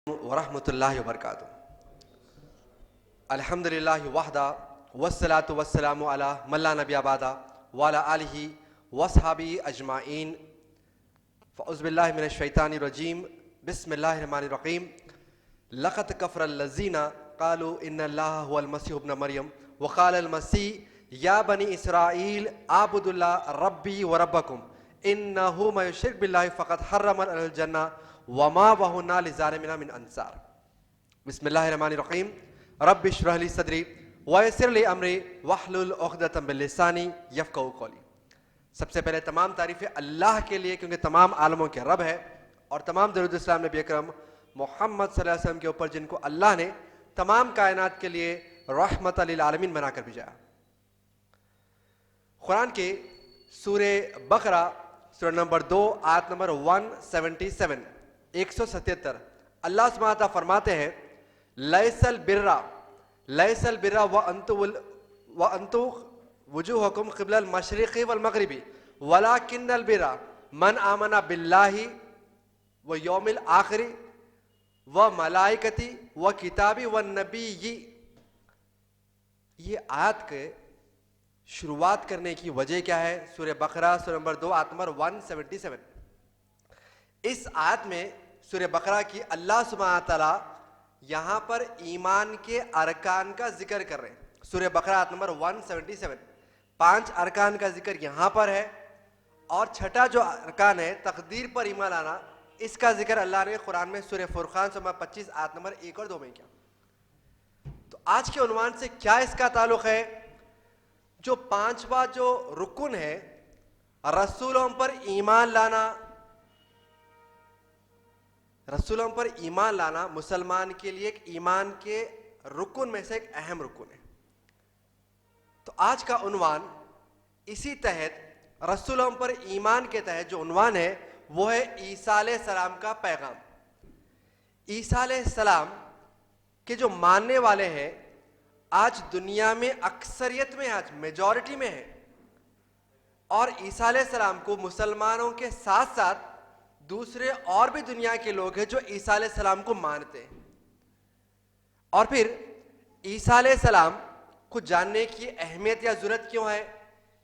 ورحمۃ اللہ وبرکاتہ. الحمدللہ وحدہ والصلاۃ والسلام علی من لا نبی بعدہ وعلی آلہ وصحبہ اجمعین. فاعوذ باللہ من الشیطان الرجیم. بسم اللہ الرحمن الرحیم. لقد کفر الذین قالوا ان اللہ هو المسیح ابن مریم وقال المسیح یا بنی اسرائیل اعبدوا اللہ ربی وربکم انہ من یشرک باللہ فقد حرم علیہ الجنہ وما وهن للظالمین من انصار. بسم اللہ الرحمن الرحیم. رب اشرح لی صدری ویسر لی امری واحلل عقدۃ من لسانی یفقہوا قولی. سب سے پہلے تمام تعریفیں اللہ کے لیے کیونکہ تمام عالموں کے رب ہے، اور تمام درود اسلام نبی اکرم محمد صلی اللہ علیہ وسلم کے اوپر جن کو اللہ نے تمام کائنات کے لیے رحمت للعالمین بنا کر بھیجا. قرآن کے سورہ بقرہ سورہ نمبر 2 آیت نمبر 177 177 اللہ سبحانہ وتعالیٰ فرماتے ہیں لیس البر وانتو وجوہکم قبل المشرق والمغرب ولکن البر من آمن باللہ ویوم الآخر وملائکتی وکتاب والنبی. یہ آیت کے شروعات کرنے کی وجہ کیا ہے؟ سورہ بقرہ سورہ نمبر 2 آیت نمبر 177. اس آیت میں سورہ بقرہ کی اللہ سبحانہ تعالیٰ یہاں پر ایمان کے ارکان کا ذکر کر رہے ہیں. سورہ بقرہ آیت نمبر 177 5 ارکان کا ذکر یہاں پر ہے، اور چھٹا جو ارکان ہے تقدیر پر ایمان لانا، اس کا ذکر اللہ نے قرآن میں سورہ فرقان سورہ 25 آیت نمبر 1 اور 2 میں کیا. تو آج کے عنوان سے کیا اس کا تعلق ہے؟ جو 5واں جو رکن ہے رسولوں پر ایمان لانا، رسولوں پر ایمان لانا مسلمان کے لیے ایک ایمان کے رکن میں سے ایک اہم رکن ہے. تو آج کا عنوان اسی تحت رسولوں پر ایمان کے تحت جو عنوان ہے وہ ہے عیسیٰ علیہ السلام کا پیغام. عیسیٰ علیہ السلام کے جو ماننے والے ہیں آج دنیا میں اکثریت میں، آج میجورٹی میں ہے، اور عیسیٰ علیہ السلام کو مسلمانوں کے ساتھ ساتھ دوسرے اور بھی دنیا کے لوگ ہیں جو عیسیٰ علیہ السلام کو مانتے ہیں. اور پھر عیسیٰ علیہ السلام کو جاننے کی اہمیت یا ضرورت کیوں ہے؟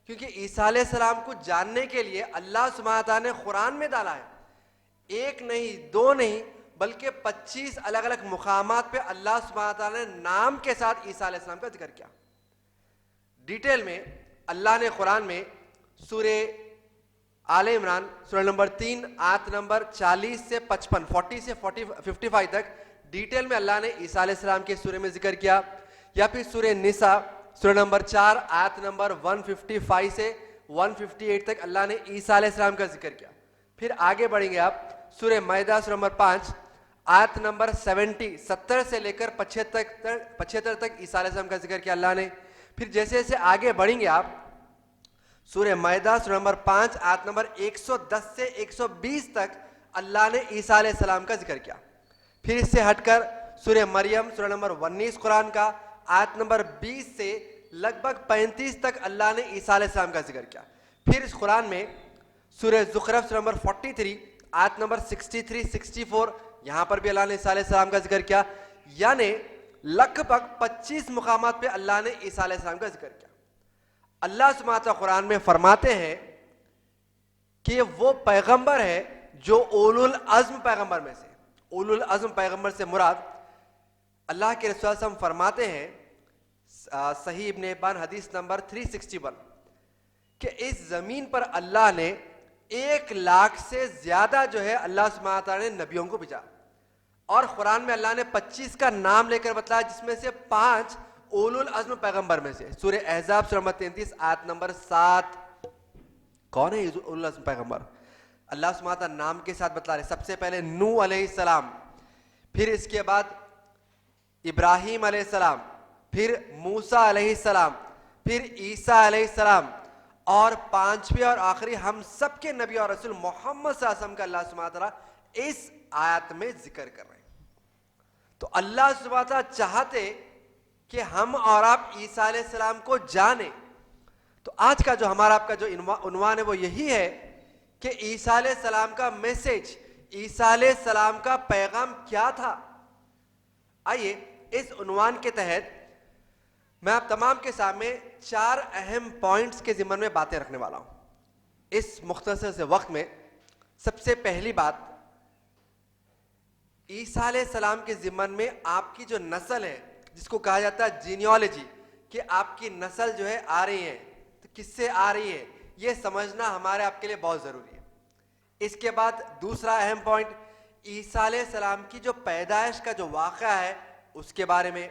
کیونکہ عیسیٰ علیہ السلام کو جاننے کے لیے اللہ سبحانہ تعالیٰ نے قرآن میں ڈالا ہے. ایک نہیں، دو نہیں، بلکہ 25 الگ الگ مقامات پہ اللہ سبحانہ تعالیٰ نے نام کے ساتھ عیسیٰ علیہ السلام کا ذکر کیا. ڈیٹیل میں اللہ نے قرآن میں سورہ آل عمران سورہ نمبر 3 آیت نمبر 40 سے 55 40 سے 55 تک ڈیٹیل میں اللہ نے عیسیٰ علیہ السلام کے سورہ میں ذکر کیا. یا پھر سورہ نساء سورہ نمبر 4 آیت نمبر 155 سے 158 تک اللہ نے عیسیٰ علیہ السلام کا ذکر کیا. پھر آگے بڑھیں گے آپ سورہ مائدہ سورہ نمبر 5 آیت نمبر 70 سے لے کر 75 تک عیسیٰ علیہ السلام کا ذکر کیا اللہ نے. پھر جیسے جیسے آگے بڑھیں گے آپ سورہ مائدہ سورہ نمبر 5 آیت نمبر 110 سے 120 تک اللہ نے عیسیٰ علیہ السلام کا ذکر کیا. پھر اس سے ہٹ کر سورہ مریم سورہ نمبر 19 قرآن کا آیت نمبر 20 سے لگ بھگ 35 تک اللہ نے عیسیٰ علیہ السلام کا ذکر کیا. پھر اس قرآن میں سورہ زخرف سورہ نمبر 43 آیت نمبر 63 64 یہاں پر بھی اللہ نے عیسیٰ علیہ السلام کا ذکر کیا. یعنی لگ بھگ 25 مقامات پہ اللہ نے عیسیٰ علیہ السلام کا ذکر کیا. اللہ سبحانہ تعالیٰ قرآن میں فرماتے ہیں کہ وہ پیغمبر ہے جو اولو العزم پیغمبر میں سے، اولو العزم پیغمبر سے مراد اللہ کے رسول صلی اللہ علیہ وسلم فرماتے ہیں صحیح ابن حبان حدیث نمبر 361 کہ اس زمین پر اللہ نے 1 لاکھ سے زیادہ جو ہے اللہ سبحانہ تعالیٰ نے نبیوں کو بھیجا، اور قرآن میں اللہ نے 25 کا نام لے کر بتلایا جس میں سے 5 اولو العزم پیغمبر میں سے. سورہ احزاب سورہ نمبر 33 آیت نمبر 7. کون ہے اولو العزم پیغمبر؟ اللہ سبحانہ تعالیٰ نام کے ساتھ بتلا رہے. سب سے پہلے نوح علیہ السلام، پھر اس کے بعد ابراہیم علیہ السلام، پھر موسیٰ علیہ السلام، پھر عیسیٰ علیہ السلام، اور 5ویں اور آخری ہم سب کے نبی اور رسول محمد صلی اللہ علیہ وسلم کا اللہ سبحانہ تعالیٰ اس آیت میں ذکر کر رہے ہیں. تو اللہ سبحانہ تعالیٰ چاہتے کہ ہم اور آپ عیسیٰ علیہ السلام کو جانیں. تو آج کا جو ہمارا آپ کا جو عنوان ہے وہ یہی ہے کہ عیسیٰ علیہ السلام کا میسج، عیسیٰ علیہ السلام کا پیغام کیا تھا. آئیے اس عنوان کے تحت میں آپ تمام کے سامنے 4 اہم پوائنٹس کے ضمن میں باتیں رکھنے والا ہوں اس مختصر سے وقت میں. سب سے پہلی بات، عیسیٰ علیہ السلام کے ضمن میں آپ کی جو نسل ہے جس کو کہا جاتا ہے جینیالوجی، کہ آپ کی نسل جو ہے آ رہی ہے تو کس سے آ رہی ہے، یہ سمجھنا ہمارے آپ کے لیے بہت ضروری ہے. اس کے بعد دوسرا اہم پوائنٹ، عیسیٰ علیہ السلام کی جو پیدائش کا جو واقعہ ہے اس کے بارے میں.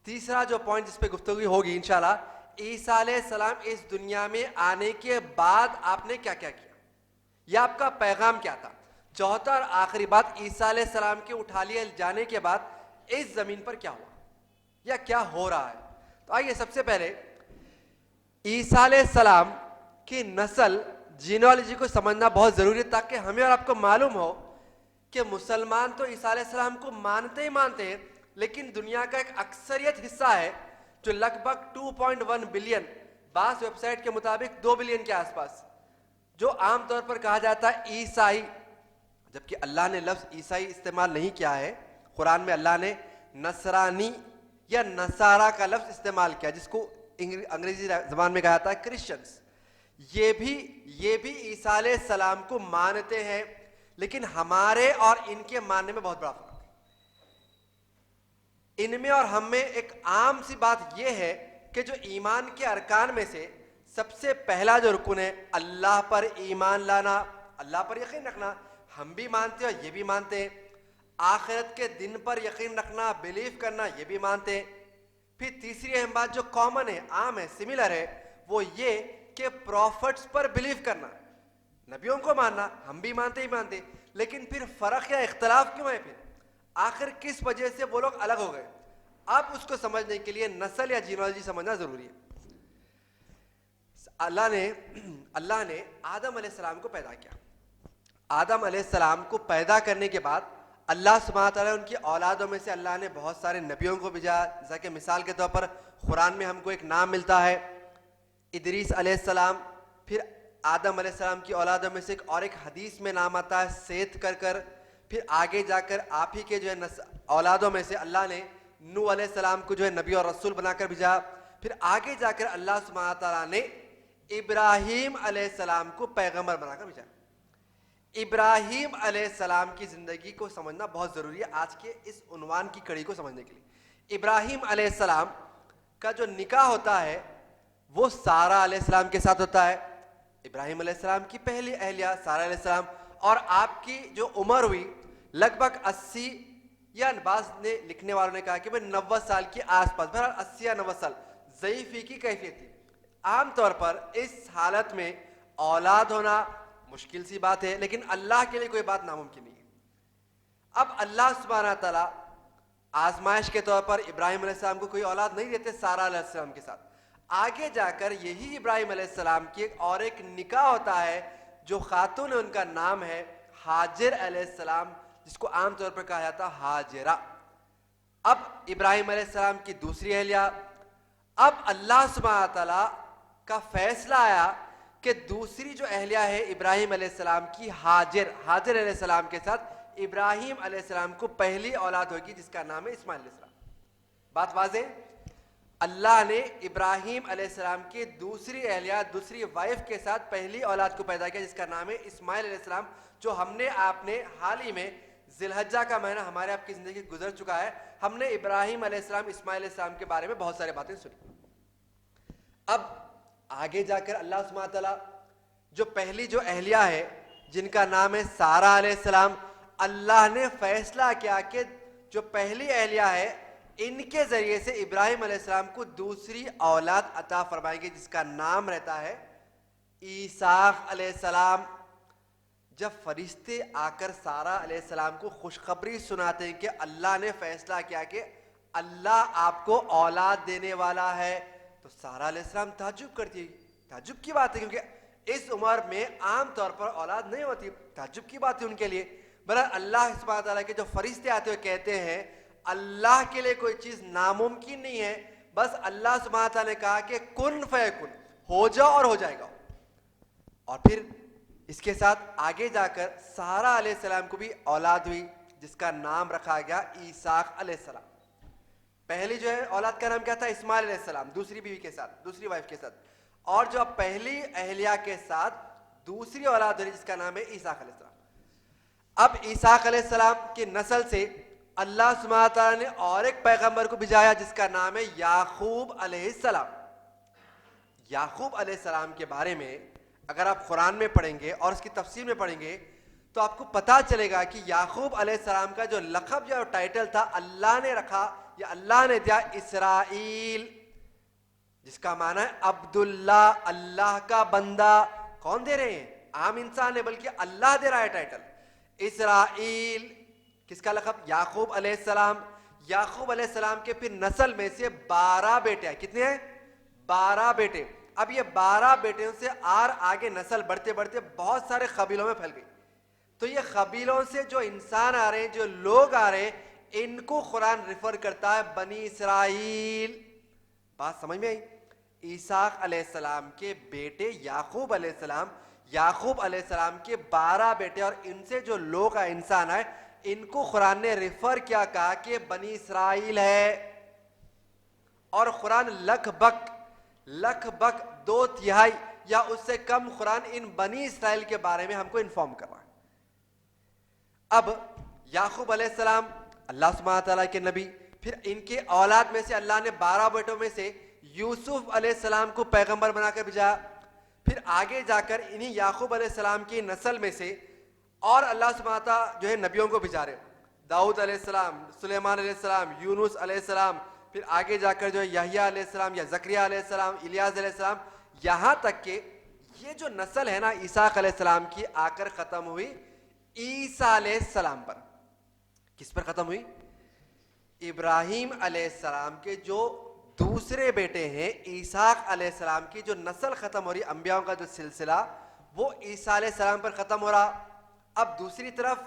تیسرا جو پوائنٹ جس پہ گفتگو ہوگی انشاءاللہ، عیسیٰ علیہ السلام اس دنیا میں آنے کے بعد آپ نے کیا کیا کیا، یا آپ کا پیغام کیا تھا. چوتھا اور آخری بات، عیسیٰ علیہ السلام کے اٹھا لیے جانے کے بعد اس زمین پر کیا ہوا یا کیا ہو رہا ہے. تو آئیے سب سے پہلے عیسیٰ علیہ السلام کی نسل جینیالوجی کو سمجھنا بہت ضروری ہے، تاکہ ہمیں اور آپ کو معلوم ہو کہ مسلمان تو عیسیٰ علیہ السلام کو مانتے ہی مانتے ہیں، لیکن دنیا کا ایک اکثریت حصہ ہے جو لگ بھگ 2.1 بلین، بعض ویب سائٹ کے مطابق 2 بلین کے آس پاس، جو عام طور پر کہا جاتا ہے عیسائی، جبکہ اللہ نے لفظ عیسائی استعمال نہیں کیا ہے. قرآن میں اللہ نے نصرانی یا نصارہ کا لفظ استعمال کیا، جس کو انگریزی زبان میں کہا جاتا ہے کرسچنز. یہ بھی عیسیٰ علیہ السلام کو مانتے ہیں، لیکن ہمارے اور ان کے ماننے میں بہت بڑا فرق ہے. ان میں اور ہم میں ایک عام سی بات یہ ہے کہ جو ایمان کے ارکان میں سے سب سے پہلا جو رکن ہے اللہ پر ایمان لانا، اللہ پر یقین رکھنا، ہم بھی مانتے ہیں اور یہ بھی مانتے ہیں. آخرت کے دن پر یقین رکھنا، بلیو کرنا، یہ بھی مانتے ہیں. پھر تیسری اہم بات جو کامن ہے، عام ہے، سملر ہے، وہ یہ کہ پروفٹس پر بلیو کرنا، نبیوں کو ماننا، ہم بھی مانتے ہی مانتے. لیکن پھر فرق یا اختلاف کیوں ہے، پھر آخر کس وجہ سے وہ لوگ الگ ہو گئے، اب اس کو سمجھنے کے لیے نسل یا جینیالوجی سمجھنا ضروری ہے. اللہ نے آدم علیہ السلام کو پیدا کیا. آدم علیہ السلام کو پیدا کرنے کے بعد اللہ سبحانہ تعالیٰ ان کی اولادوں میں سے اللہ نے بہت سارے نبیوں کو بھیجا. جیسا کہ مثال کے طور پر قرآن میں ہم کو ایک نام ملتا ہے ادریس علیہ السلام. پھر آدم علیہ السلام کی اولادوں میں سے اور ایک حدیث میں نام آتا ہے سیت کر. پھر آگے جا کر آپ ہی کے جو ہے اولادوں میں سے اللہ نے نوح علیہ السلام کو جو ہے نبی اور رسول بنا کر بھیجا. پھر آگے جا کر اللہ سبحانہ تعالیٰ نے ابراہیم علیہ السلام کو پیغمبر بنا کر بھیجا. ابراہیم علیہ السلام کی زندگی کو سمجھنا بہت ضروری ہے آج کے اس عنوان کی کڑی کو سمجھنے کے لیے. ابراہیم علیہ السلام کا جو نکاح ہوتا ہے وہ سارہ علیہ السلام کے ساتھ ہوتا ہے. ابراہیم علیہ السلام کی پہلی اہلیہ سارہ علیہ السلام، اور آپ کی جو عمر ہوئی لگ بھگ 80 یا بعض نے لکھنے والوں نے کہا کہ 90 سال کے آس پاس، بہرحال 80 یا 90 سال ضعیفی کی کیفیت تھی. عام طور پر اس حالت میں اولاد ہونا مشکل سی بات ہے، لیکن اللہ کے لیے کوئی بات ناممکن نہیں ہے. اب اللہ سبحانہ تعالیٰ آزمائش کے طور پر ابراہیم علیہ السلام کو کوئی اولاد نہیں دیتے سارہ علیہ السلام کے ساتھ. آگے جا کر یہی ابراہیم علیہ السلام کی اور ایک نکاح ہوتا ہے جو خاتون ہے، ان کا نام ہے ہاجر علیہ السلام، جس کو عام طور پر کہا جاتا ہاجرہ. اب ابراہیم علیہ السلام کی دوسری اہلیہ. اب اللہ سبحانہ تعالیٰ کا فیصلہ آیا کہ دوسری جو اہلیہ ہے ابراہیم علیہ السلام کی حاجر علیہ السلام کے ساتھ ابراہیم علیہ السلام کو پہلی اولاد ہوگی جس کا نام ہے اسماعیل علیہ السلام. بات واضح؟ اللہ نے ابراہیم علیہ السلام کی دوسری اہلیہ، دوسری وائف کے ساتھ پہلی اولاد کو پیدا کیا جس کا نام ہے اسماعیل علیہ السلام، جو ہم نے آپ نے حال ہی میں ذی الحجہ کا مہینہ ہمارے آپ کی زندگی گزر چکا ہے، ہم نے ابراہیم علیہ السلام اسماعیل علیہ السلام کے بارے میں بہت سارے باتیں سنی. اب آگے جا کر اللہ سبحانہ تعالیٰ جو پہلی جو اہلیہ ہے جن کا نام ہے سارہ علیہ السلام، اللہ نے فیصلہ کیا کہ جو پہلی اہلیہ ہے ان کے ذریعے سے ابراہیم علیہ السلام کو دوسری اولاد عطا فرمائیں گے جس کا نام رہتا ہے اسحاق علیہ السلام. جب فرشتے آ کر سارہ علیہ السلام کو خوشخبری سناتے ہیں کہ اللہ نے فیصلہ کیا کہ اللہ آپ کو اولاد دینے والا ہے، تو سارہ علیہ السلام تعجب کرتی ہے. تعجب کی بات ہے کیونکہ اس عمر میں عام طور پر اولاد نہیں ہوتی، تعجب کی بات ہے ان کے لیے. بہرحال اللہ سبحانہ تعالیٰ کے جو فرشتے آتے ہوئے کہتے ہیں اللہ کے لیے کوئی چیز ناممکن نہیں ہے، بس اللہ سبحانہ تعالیٰ نے کہا کہ کن فیکن، ہو جاؤ اور ہو جائے گا. اور پھر اس کے ساتھ آگے جا کر سارہ علیہ السلام کو بھی اولاد ہوئی جس کا نام رکھا گیا عیساق علیہ السلام. پہلی جو ہے اولاد کا نام کیا تھا؟ اسماعیل علیہ السلام, دوسری بیوی کے ساتھ, دوسری وائف کے ساتھ. اور جو پہلی اہلیہ کے ساتھ دوسری اولاد ہوئی جس کا نام ہے عیساق علیہ السلام. اب عیساق علیہ السلام کی نسل سے اللہ سبحانہ تعالیٰ نے اور ایک پیغمبر کو بھیجایا جس کا نام ہے یعقوب علیہ السلام. یعقوب علیہ السلام کے بارے میں اگر آپ قرآن میں پڑھیں گے اور اس کی تفسیر میں پڑھیں گے تو آپ کو پتا چلے گا کہ یعقوب علیہ السلام کا جو لقب یا ٹائٹل تھا اللہ نے رکھا یا اللہ نے دیا اسرائیل, جس کا معنی ہے عبداللہ, اللہ کا بندہ. کون دے رہے ہیں؟ عام انسان ہے, بلکہ اللہ دے رہا ہے ٹائٹل اسرائیل. کس کا لقب؟ یعقوب علیہ السلام. یعقوب علیہ السلام کے پھر نسل میں سے 12 بیٹے ہیں. کتنے ہیں؟ 12 بیٹے. اب یہ 12 بیٹوں سے آگے نسل بڑھتے بڑھتے بہت سارے قبیلوں میں پھیل گئی. تو یہ قبیلوں سے جو انسان آ رہے ہیں, جو لوگ آ رہے ہیں, ان کو قرآن ریفر کرتا ہے بنی اسرائیل. بات سمجھ میں آئی؟ عیساق علیہ السلام کے بیٹے یعقوب علیہ السلام, یعقوب علیہ السلام کے 12 بیٹے, اور ان سے جو لوگ آئے, انسان آئے, ان کو قرآن نے ریفر کیا, کہا کہ بنی اسرائیل ہے. اور قرآن لگ بھگ 2/3 یا اس سے کم قرآن ان بنی اسرائیل کے بارے میں ہم کو انفارم کر رہا ہے. اب یعقوب علیہ السلام اللہ سبحانہ تعالیٰ کے نبی, پھر ان کے اولاد میں سے اللہ نے 12 بیٹوں میں سے یوسف علیہ السلام کو پیغمبر بنا کر بھیجا. پھر آگے جا کر انہی یعقوب علیہ السلام کی نسل میں سے اور اللہ سبحانہ تعالیٰ جو ہے نبیوں کو بھیجا رہے, داؤد علیہ السلام, سلیمان علیہ السلام, یونس علیہ السلام, پھر آگے جا کر جو ہے یحییٰ علیہ السلام یا زکریا علیہ السلام, الیاس علیہ السلام, یہاں تک کہ یہ جو نسل ہے نا عیساق علیہ السلام کی آ کر ختم ہوئی عیسیٰ علیہ السلام پر. کس پر ختم ہوئی؟ ابراہیم علیہ السلام کے جو دوسرے بیٹے ہیں عیساق علیہ السلام کی جو نسل ختم ہو رہی, انبیاءوں کا جو سلسلہ, وہ عیسیٰ علیہ السلام پر ختم ہو رہا. اب دوسری طرف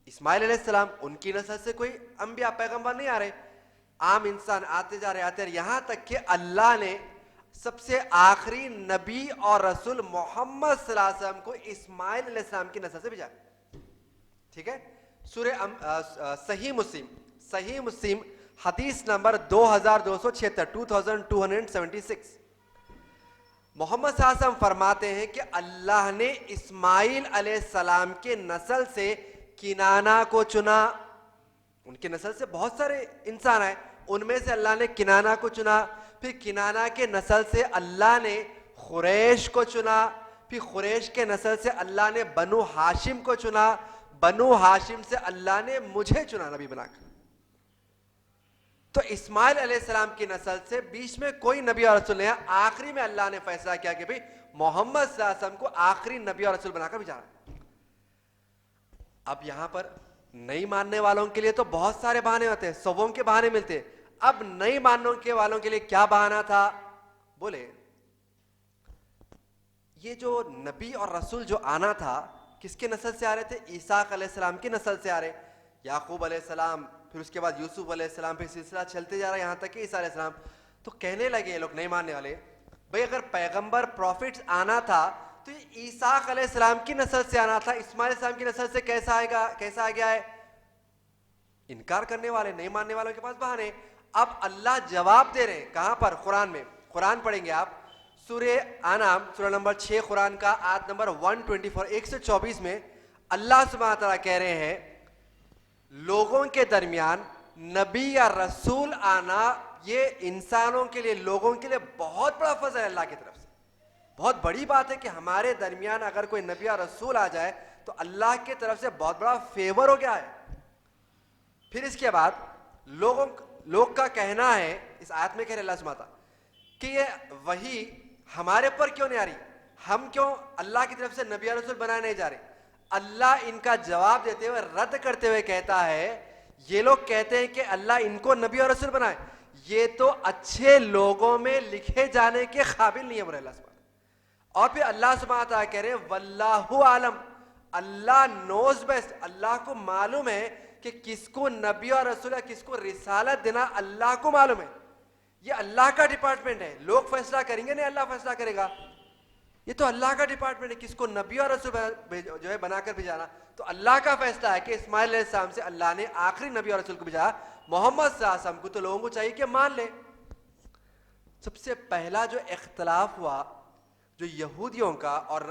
اسماعیل علیہ السلام, ان کی نسل سے کوئی انبیاء پیغمبر نہیں آ رہے, عام انسان آتے جا رہے, یہاں تک کہ اللہ نے سب سے آخری نبی اور رسول محمد صلی اللہ علیہ وسلم کو اسماعیل علیہ السلام کی نسل سے بھیجا. ٹھیک ہے؟ سورہ صحیح مسلم حدیث نمبر 2276 2276 محمد صلی اللہ علیہ وسلم فرماتے ہیں کہ اللہ نے اسماعیل علیہ السلام کے نسل سے کنانہ کو چنا. ان کے نسل سے بہت سارے انسان آئے, ان میں سے اللہ نے کنانہ کو چنا. پھر کنانہ کے نسل سے اللہ نے قریش کو چنا. پھر قریش کے نسل سے اللہ نے بنو ہاشم کو چنا. بنو ہاشم سے اللہ نے مجھے چنا نبی بنا کر. تو اسماعیل علیہ السلام کی نسل سے بیچ میں کوئی نبی اور رسول نہیں ہے. آخری میں اللہ نے فیصلہ کیا کہ بھئی محمد صلی اللہ علیہ وسلم کو آخری نبی اور رسول بنا کر بھیجا. اب یہاں پر نہیں ماننے والوں کے لیے تو بہت سارے بہانے ہوتے ہیں, سبوں کے بہانے ملتے. اب نہیں ماننے والوں کے لیے کیا بہانہ تھا؟ بولے یہ جو نبی اور رسول جو آنا تھا کس کے نسل سے آ رہے تھے؟ عیسیٰ علیہ السلام کی نسل سے آ رہے. یعقوب علیہ السلام, پھر اس کے بعد یوسف علیہ السلام, پھر سلسلہ چلتے جا رہا ہے یہاں تک کہ عیسیٰ علیہ السلام. تو کہنے لگے یہ لوگ نہیں ماننے والے, بھئی اگر پیغمبر پروفٹس آنا تھا تو یہ عیسیٰ علیہ السلام کی نسل سے آنا تھا, اسماعیل علیہ السلام کی نسل سے کیسا آ گیا ہے؟ انکار کرنے والے, نہیں ماننے والوں کے پاس بہانے. اب اللہ جواب دے رہے ہیں. کہاں پر؟ قرآن میں. قرآن پڑھیں گے آپ, سورہ انعام سورہ نمبر 6 قرآن کا آیت نمبر 124 124 میں اللہ سبحانہ تعالیٰ کہہ رہے ہیں لوگوں کے درمیان نبی یا رسول آنا یہ انسانوں کے لیے, لوگوں کے لیے بہت بڑا فضل ہے اللہ کی طرف سے. بہت بڑی بات ہے کہ ہمارے درمیان اگر کوئی نبی یا رسول آ جائے تو اللہ کی طرف سے بہت بڑا فیور ہو گیا ہے. پھر اس کے بعد لوگ کا کہنا ہے, اس آیت میں کہہ رہے اللہ سبحانہ تعالیٰ کہ یہ وحی ہمارے پر کیوں نہیں آ رہی, ہم کیوں اللہ کی طرف سے نبی اور رسول بنائے نہیں جا رہے. اللہ ان کا جواب دیتے ہوئے, رد کرتے ہوئے کہتا ہے یہ لوگ کہتے ہیں کہ اللہ ان کو نبی اور رسول بنائے, یہ تو اچھے لوگوں میں لکھے جانے کے قابل نہیں ہے بولے اللہ سبحانہ. اور پھر اللہ سبحانہ تعالیٰ کہہ رہے ہیں واللہ عالم, اللہ نوز بیسٹ, اللہ کو معلوم ہے کہ کس کو نبی اور رسول, کس کو رسالت دینا اللہ کو معلوم ہے. یہ اللہ کا ڈپارٹمنٹ ہے, لوگ فیصلہ کریں گے نہیں اللہ فیصلہ کرے گا. یہ تو اللہ کا ڈپارٹمنٹ ہے، کس کو نبی اور رسول جو ہے بنا کر بھیجانا. تو اللہ کا فیصلہ ہے کہ اسماعیل علیہ السلام سے اللہ نے آخری نبی اور رسول کو بھیجا محمد صلی اللہ علیہ وسلم کو. تو لوگوں کو چاہیے کہ مان لے. سب سے پہلا جو اختلاف ہوا جو یہودیوں کا اور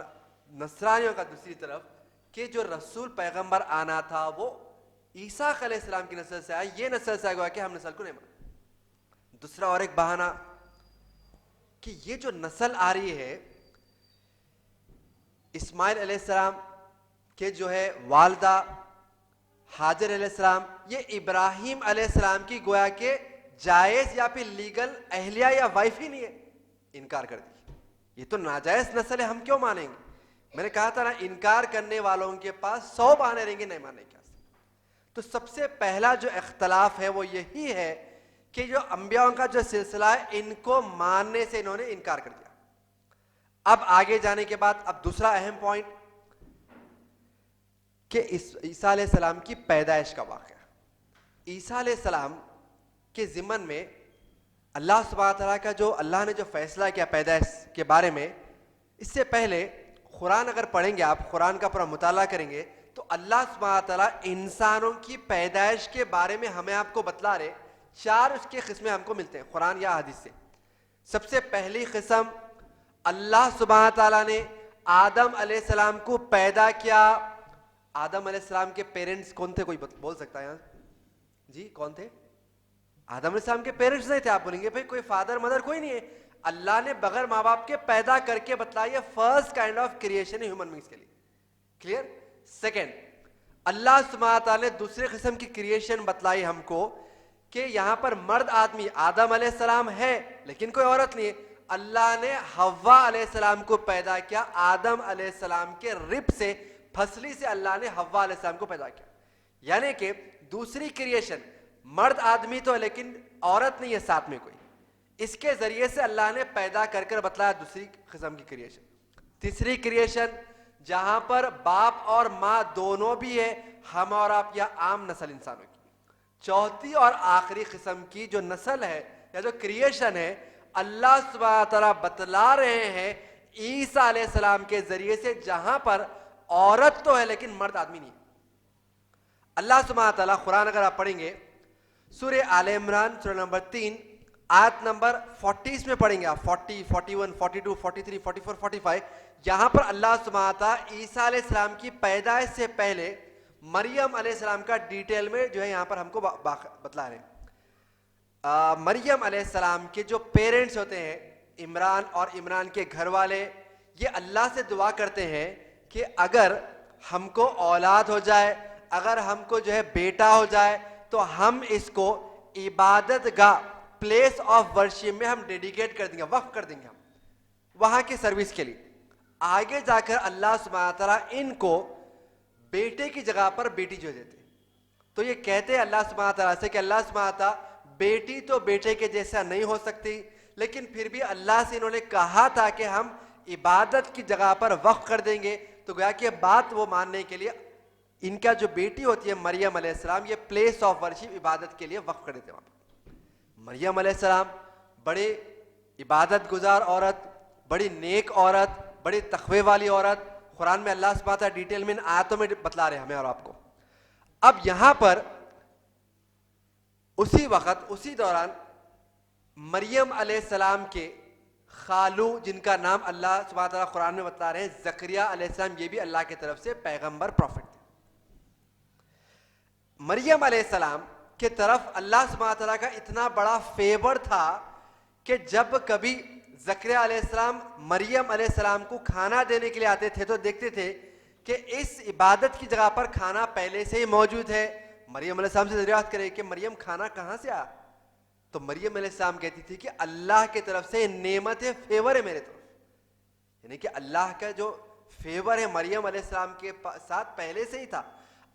نصرانیوں کا دوسری طرف، کہ جو رسول پیغمبر آنا تھا وہ عیسیٰ علیہ السلام کی نسل سے آیا، یہ نسل سے آیا کہ ہم نسل کو نہیں مانتے. دوسرا اور ایک بہانہ کہ یہ جو نسل آ رہی ہے اسماعیل علیہ السلام کے جو ہے والدہ ہاجر علیہ السلام، یہ ابراہیم علیہ السلام کی گویا کہ جائز یا پھر لیگل اہلیہ یا وائف ہی نہیں ہے. انکار کر دی. یہ تو ناجائز نسل ہے، ہم کیوں مانیں گے؟ میں نے کہا تھا نا، انکار کرنے والوں کے پاس 100 بہانے رہیں گے نہیں ماننے کے. تو سب سے پہلا جو اختلاف ہے وہ یہی ہے کہ جو انبیاء کا جو سلسلہ ہے ان کو ماننے سے انہوں نے انکار کر دیا. اب آگے جانے کے بعد اب دوسرا اہم پوائنٹ کہ عیسیٰ علیہ السلام کی پیدائش کا واقعہ. عیسیٰ علیہ السلام کے ضمن میں اللہ سبحانہ تعالیٰ کا جو اللہ نے جو فیصلہ کیا پیدائش کے بارے میں، اس سے پہلے قرآن اگر پڑھیں گے آپ، قرآن کا پورا مطالعہ کریں گے تو اللہ سبحانہ تعالیٰ انسانوں کی پیدائش کے بارے میں ہمیں آپ کو بتلا رہے 4 اس کے قسمیں ہم کو ملتے ہیں قرآن یا حدیث سے. سب سے پہلی قسم، اللہ سبحانہ تعالیٰ نے آدم علیہ السلام کو پیدا کیا. آدم علیہ السلام کے پیرنٹس کون تھے؟ کوئی بول سکتا ہے یہاں؟ جی کون تھے؟ آدم علیہ السلام کے پیرنٹس نہیں تھے. آپ بولیں گے بھائی کوئی فادر مدر کوئی نہیں ہے. اللہ نے بغیر ماں باپ کے پیدا کر کے بتلایا first kind of creation human beings کے لیے. کلیئر؟ سیکنڈ، اللہ سبحانہ تعالیٰ نے دوسرے قسم کی کریشن بتلائی ہم کو کہ یہاں پر مرد آدمی آدم علیہ السلام ہے لیکن کوئی عورت نہیں ہے. اللہ نے حوا علیہ السلام کو پیدا کیا. آدم علیہ السلام کے رب سے، پھسلی سے اللہ نے حوا علیہ السلام کو پیدا کیا. یعنی کہ دوسری کریشن، مرد آدمی تو ہے لیکن عورت نہیں ہے ساتھ میں کوئی. اس کے ذریعے سے اللہ نے پیدا کر کر بتلایا دوسری قسم کی کریشن. تیسری کریشن جہاں پر باپ اور ماں دونوں بھی ہے، ہم اور آپ یا عام نسل انسانوں کی. چوتھی اور آخری قسم کی جو نسل ہے یا جو کریشن ہے، اللہ سبحانہ تعالیٰ بتلا رہے ہیں عیسیٰ علیہ السلام کے ذریعے سے، جہاں پر عورت تو ہے لیکن مرد آدمی نہیں. اللہ سبحانہ تعالیٰ قرآن اگر آپ پڑھیں گے سورہ آل عمران سورہ نمبر 3 آیت نمبر 40 میں پڑھیں گے آپ، 40 41 42 43 44 45، یہاں پر اللہ سبحانہ تعالیٰ عیسیٰ علیہ السلام کی پیدائش سے پہلے مریم علیہ السلام کا ڈیٹیل میں جو ہے یہاں پر ہم کو بتلا رہے ہیں. مریم علیہ السلام کے جو پیرنٹس ہوتے ہیں عمران اور عمران کے گھر والے، یہ اللہ سے دعا کرتے ہیں کہ اگر ہم کو اولاد ہو جائے، اگر ہم کو جو ہے بیٹا ہو جائے تو ہم اس کو عبادت گاہ پلیس آف ورشپ میں ہم ڈیڈیکیٹ کر دیں گے، وقف کر دیں گے ہم وہاں کی سروس کے لیے. آگے جا کر اللہ سبحانہ تعالیٰ ان کو بیٹے کی جگہ پر بیٹی جو دیتے. تو یہ کہتے ہیں اللہ سبحانہ تعالیٰ سے کہ اللہ سبحانہ تعالیٰ بیٹی تو بیٹے کے جیسا نہیں ہو سکتی، لیکن پھر بھی اللہ سے انہوں نے کہا تھا کہ ہم عبادت کی جگہ پر وقف کر دیں گے. تو گویا کہ بات وہ ماننے کے لیے ان کا جو بیٹی ہوتی ہے مریم علیہ السلام، یہ پلیس آف ورشپ عبادت کے لیے وقف کر دیتے ہیں وہاں پر. مریم علیہ السلام بڑے عبادت گزار عورت، بڑی نیک عورت، بڑی تقوی والی عورت. قرآن میں اللہ سبحانہ تعالیٰ ڈیٹیل میں ان آیتوں میں بتلا رہے ہیں ہمیں اور آپ کو. اب یہاں پر اسی وقت اسی دوران مریم علیہ السلام کے خالو، جن کا نام اللہ سبحانہ تعالیٰ قرآن میں بتلا رہے ہیں زکریہ علیہ السلام، یہ بھی اللہ کی طرف سے پیغمبر پروفٹ تھے. مریم علیہ السلام کے طرف اللہ سبحانہ تعالیٰ کا اتنا بڑا فیور تھا کہ جب کبھی زکریہ علیہ السلام مریم علیہ السلام کو کھانا دینے کے لیے آتے تھے تو دیکھتے تھے کہ اس عبادت کی جگہ پر کھانا پہلے سے ہی موجود ہے. مریم علیہ السلام سے دریافت کرے کہ مریم کھانا کہاں سے آیا؟ تو مریم علیہ السلام کہتی تھی کہ اللہ کی طرف سے نعمت ہے، فیور ہے میرے طرف. یعنی کہ اللہ کا جو فیور ہے مریم علیہ السلام کے ساتھ پہلے سے ہی تھا.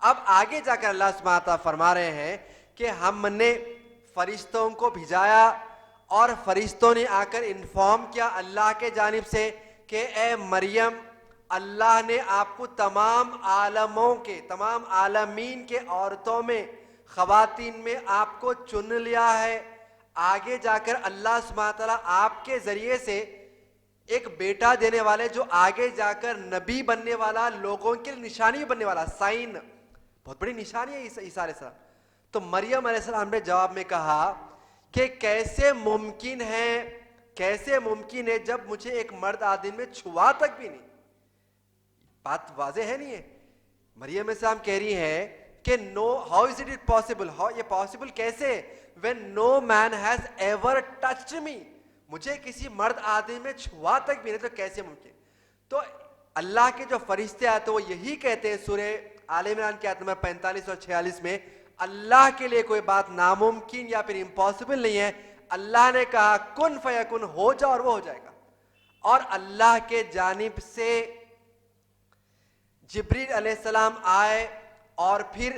اب آگے جا کر اللہ سبحانہ تعالیٰ فرما رہے ہیں کہ ہم نے فرشتوں کو بھیجایا اور فرشتوں نے آ کر انفارم کیا اللہ کے جانب سے کہ اے مریم، اللہ نے آپ کو تمام عالموں کے، تمام عالمین کے عورتوں میں، خواتین میں آپ کو چن لیا ہے. آگے جا کر اللہ سبحانہ تعالیٰ آپ کے ذریعے سے ایک بیٹا دینے والے جو آگے جا کر نبی بننے والا, لوگوں کے لیے نشانی بننے والا, سائن, بہت بڑی نشانی ہے عیسیٰ علیہ السلام. تو مریم علیہ السلام نے جواب میں کہا کہ کیسے ممکن ہے جب مجھے ایک مرد آدمی میں چھوا تک بھی نہیں. بات واضح ہے نہیں ہے؟ مریم علیہ السلام کہہ رہی ہے کہ نو, ہاؤ از اٹ پاسبل, یہ پاسبل کیسے, when no man has ever touched me, مجھے کسی مرد آدمی میں چھوا تک بھی نہیں, تو کیسے ممکن. تو اللہ کے جو فرشتے آتے وہ یہی کہتے ہیں سورہ آل عمران کی آیت نمبر 45 اور 46 میں, اللہ کے لیے کوئی بات ناممکن یا پھر امپاسبل نہیں ہے. اللہ نے کہا کن فیکن, ہو جا اور وہ ہو جائے گا. اور اللہ کے جانب سے جبریل علیہ السلام آئے اور پھر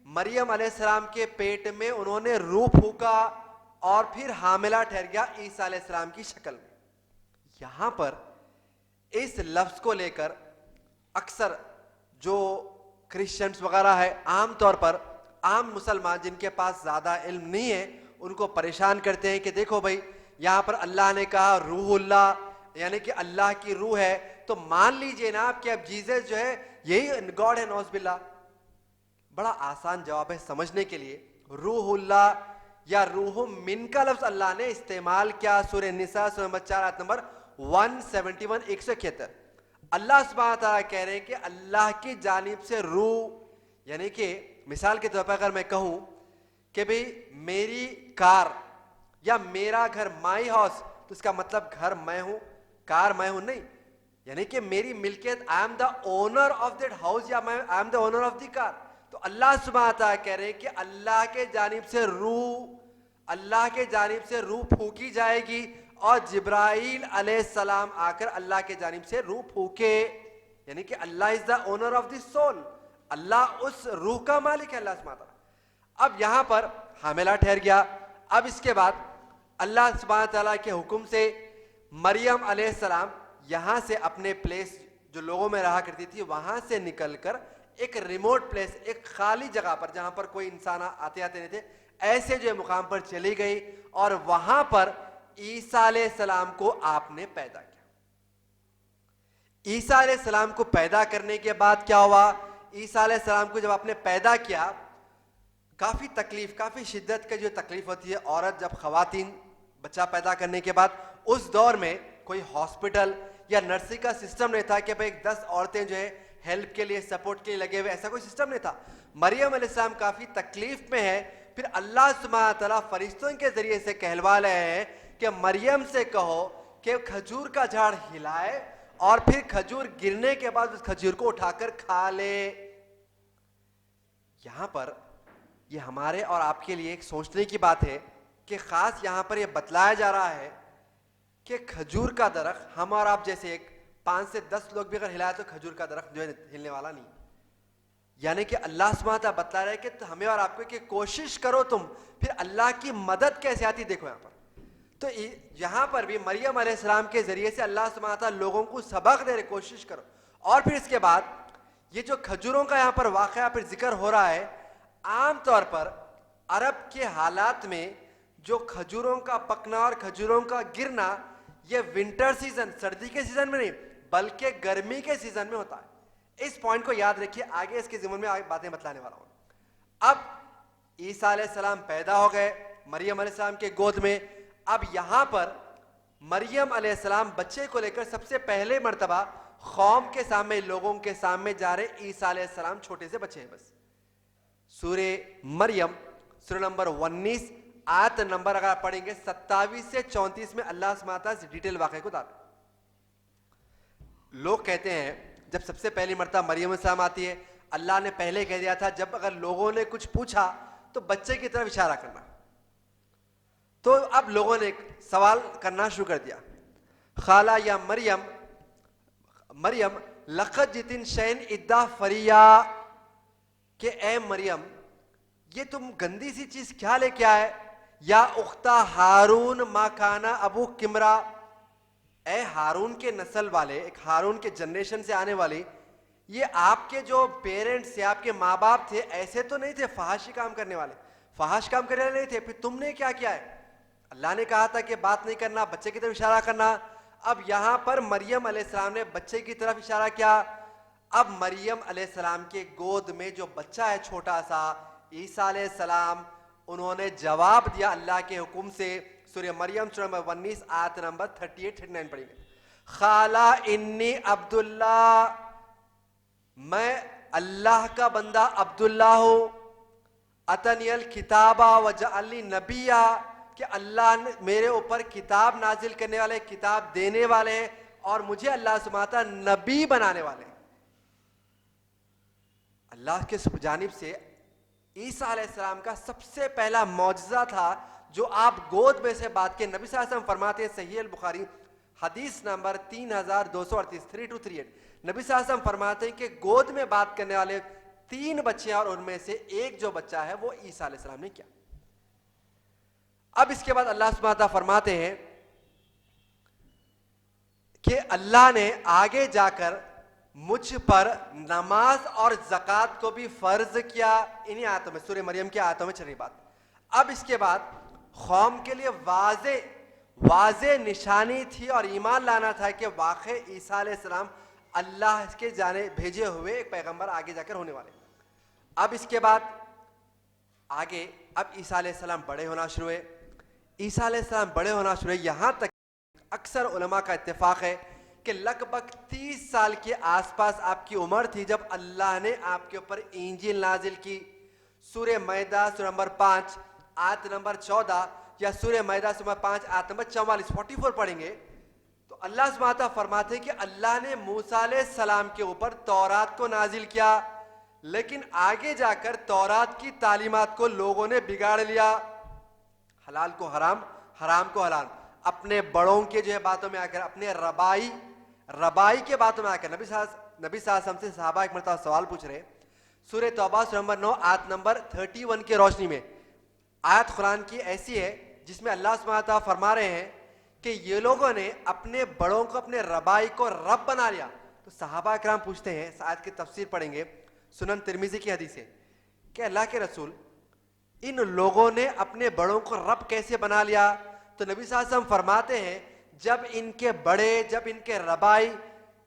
مریم علیہ السلام کے پیٹ میں انہوں نے روح پھونکا اور پھر حاملہ ٹھہر گیا عیسیٰ علیہ السلام کی شکل میں. یہاں پر اس لفظ کو لے کر اکثر جو کرسچنز وغیرہ ہے, عام طور پر عام مسلمان جن کے پاس زیادہ علم نہیں ہے, ان کو پریشان کرتے ہیں کہ دیکھو بھائی یہاں پر اللہ نے کہا روح اللہ, یعنی کہ اللہ کی روح ہے, تو مان لیجئے نا آپ کہ اب جیزس جو ہے یہی گاڈ ہے, نعوذ باللہ. بڑا آسان جواب ہے سمجھنے کے لیے. روح اللہ یا روح من کا لفظ اللہ نے استعمال کیا سورہ نساء سورہ نمبر 4 آیت نمبر 171 171. اللہ سبحانہ تعالیٰ کہہ رہے ہیں کہ اللہ کی جانب سے روح, یعنی کہ مثال کے طور پر اگر میں کہوں کہ بھئی میری کار یا میرا گھر, مائی ہاؤس, تو اس کا مطلب گھر میں ہوں, کار میں ہوں نہیں, یعنی کہ میری ملکیت, I am the owner of that house یا I am the owner of the car. تو اللہ سبحانہ تعالیٰ کہہ رہے ہیں کہ اللہ کے جانب سے روح پھونکی جائے گی, اور جبرائیل علیہ السلام آ کر اللہ کے جانب سے روح پھونکے, یعنی کہ اللہ is the owner of the soul, اللہ اس روح کا مالک ہے, اللہ سبحانہ تعالیٰ. اب یہاں پر حاملہ ٹھہر گیا. اب اس کے بعد اللہ سبحانہ تعالیٰ کے حکم سے مریم علیہ السلام یہاں سے اپنے پلیس جو لوگوں میں رہا کرتی تھی وہاں سے نکل کر ایک ریموٹ پلیس, ایک خالی جگہ پر جہاں پر کوئی انسان آتے نہیں تھے, ایسے جو مقام پر چلی گئی, اور وہاں پر عیسیٰ علیہ السلام کو آپ نے پیدا کیا. عیسیٰ علیہ السلام کو پیدا کرنے کے بعد کیا ہوا, عیسیٰ علیہ السلام کو جب آپ نے پیدا کیا, کافی تکلیف, کافی شدت کا جو تکلیف ہوتی ہے عورت جب خواتین بچہ پیدا کرنے کے بعد, اس دور میں کوئی ہاسپٹل یا نرسری کا سسٹم نہیں تھا کہ بھئی 10 عورتیں جو ہے ہیلپ کے لیے, سپورٹ کے لیے لگے ہوئے, ایسا کوئی سسٹم نہیں تھا. مریم علیہ السلام کافی تکلیف میں ہے. پھر اللہ سبحانہ تعالیٰ فرشتوں کے ذریعے سے کہلوا رہے ہیں کہ مریم سے کہو کہ کھجور کا جھاڑ ہلائے اور پھر کھجور گرنے کے بعد اس کھجور کو اٹھا کر کھا لے. یہاں پر یہ ہمارے اور آپ کے لیے ایک سوچنے کی بات ہے کہ خاص یہاں پر یہ بتلایا جا رہا ہے کہ کھجور کا درخت, ہم اور آپ جیسے ایک 5 سے 10 لوگ بھی اگر ہلائے تو کھجور کا درخت جو ہے ہلنے والا نہیں. یعنی کہ اللہ سبحانہ تعالیٰ بتلا رہا ہے کہ ہمیں اور آپ کو کہ کوشش کرو تم, پھر اللہ کی مدد کیسے آتی دیکھو یہاں پر. تو یہاں پر بھی مریم علیہ السلام کے ذریعے سے اللہ سبحانہ تعالیٰ لوگوں کو سبق دے رہے, کوشش کرو. اور پھر اس کے بعد یہ جو کھجوروں کا یہاں پر واقعہ پھر ذکر ہو رہا ہے, عام طور پر عرب کے حالات میں جو کھجوروں کا پکنا اور کھجوروں کا گرنا یہ ونٹر سیزن, سردی کے سیزن میں نہیں بلکہ گرمی کے سیزن میں ہوتا ہے. اس پوائنٹ کو یاد رکھیے, آگے اس کے ضمن میں باتیں بتلانے والا ہوں. اب عیسیٰ علیہ السلام پیدا ہو گئے مریم علیہ السلام کے گود میں. اب یہاں پر مریم علیہ السلام بچے کو لے کر سب سے پہلے مرتبہ قوم کے سامنے, لوگوں کے سامنے جا رہے. عیسیٰ علیہ السلام چھوٹے سے بچے ہیں بس. سورہ مریم سورہ نمبر 19 آیت نمبر اگر پڑھیں گے 27 سے 34 میں اللہ سبحانہ تعالیٰ اس ڈیٹیل واقعے کو بتاتے ہیں. لوگ کہتے ہیں جب سب سے پہلی مرتبہ مریم علیہ السلام آتی ہے, اللہ نے پہلے کہہ دیا تھا جب اگر لوگوں نے کچھ پوچھا تو بچے کی طرف اشارہ کرنا. تو اب لوگوں نے ایک سوال کرنا شروع کر دیا, خالہ یا مریم لقد جتن شین ادا فریا, کہ اے مریم یہ تم گندی سی چیز کیا لے کے آئے. یا اختہ ہارون ما کانا ابو کمرا, اے ہارون کے نسل والے, ایک ہارون کے جنریشن سے آنے والے, یہ آپ کے جو پیرنٹس یا آپ کے ماں باپ تھے ایسے تو نہیں تھے فحاشی کام کرنے والے, فحاش کام کرنے والے نہیں تھے, پھر تم نے کیا کیا ہے. اللہ نے کہا تھا کہ بات نہیں کرنا, بچے کی طرف اشارہ کرنا. اب یہاں پر مریم علیہ السلام نے بچے کی طرف اشارہ کیا. اب مریم علیہ السلام کے گود میں جو بچہ ہے چھوٹا سا عیسیٰ علیہ السلام, انہوں نے جواب دیا اللہ کے حکم سے. سورہ مریم سورہ نمبر 19 آیت نمبر 38-39 پڑھیں گے. خالہ انی عبداللہ, میں اللہ کا بندہ عبداللہ ہوں. اتنی الکتابہ وجعلنی نبیہ, کہ اللہ نے میرے اوپر کتاب نازل کرنے والے, کتاب دینے والے ہیں, اور مجھے اللہ سبحانہ تعالیٰ نبی بنانے والے ہیں. اللہ کے جانب سے عیسیٰ علیہ السلام کا سب سے پہلا معجزہ تھا جو آپ گود میں سے بات کے. نبی صلی اللہ علیہ وسلم فرماتے ہیں صحیح البخاری حدیث نمبر 3238 3238, نبی صلی اللہ علیہ وسلم فرماتے ہیں کہ گود میں بات کرنے والے 3 بچے ہیں, اور ان میں سے ایک جو بچہ ہے وہ عیسیٰ علیہ السلام نے کیا. اب اس کے بعد اللہ سبحانہ تعالیٰ فرماتے ہیں کہ اللہ نے آگے جا کر مجھ پر نماز اور زکوٰۃ کو بھی فرض کیا. انہی آیتوں میں, سورہ مریم کی آیتوں میں چل رہی بات. اب اس کے بعد قوم کے لیے واضح نشانی تھی اور ایمان لانا تھا کہ واقع عیسیٰ علیہ السلام اللہ کے جانب بھیجے ہوئے ایک پیغمبر آگے جا کر ہونے والے. اب اس کے بعد آگے اب عیسیٰ علیہ السلام بڑے ہونا شروع ہوئے. عیسیٰ علیہ السلام بڑے ہونا شروع ہوئے, یہاں تک اکثر علماء کا اتفاق ہے کہ لگ بھگ 30 سال کے آس پاس آپ کی عمر تھی جب اللہ نے آپ کے اوپر انجیل نازل کی. سورہ مائدہ سورہ نمبر 5 آیت نمبر 14, یا سورہ مائدہ سورہ نمبر 5 آیت نمبر 44 پڑھیں گے تو اللہ سبحانہ تعالیٰ فرماتے ہیں کہ اللہ نے موسیٰ علیہ السلام کے اوپر تورات کو نازل کیا, لیکن آگے جا کر تورات کی تعلیمات کو لوگوں نے بگاڑ لیا. حلال کو حرام, حرام کو حلال, اپنے بڑوں کے جو ہے باتوں میں آ کر, اپنے ربائی کے باتوں میں آ کر. نبی صلی اللہ علیہ وسلم سے صحابہ ایک مرتبہ سوال پوچھ رہے, سورہ توبہ سورہ نمبر 9 آیت نمبر 31 کی روشنی میں. آیت قرآن کی ایسی ہے جس میں اللہ سبحانہ تعالیٰ فرما رہے ہیں کہ یہ لوگوں نے اپنے بڑوں کو, اپنے ربائی کو رب بنا لیا. تو صحابہ اکرام پوچھتے ہیں, اس آیت کی تفسیر پڑھیں گے, سنن ترمذی کی حدیث ہے کہ اللہ کے رسول ان لوگوں نے اپنے بڑوں کو رب کیسے بنا لیا؟ تو نبی صلی اللہ علیہ وسلم فرماتے ہیں جب ان کے بڑے, جب ان کے ربائی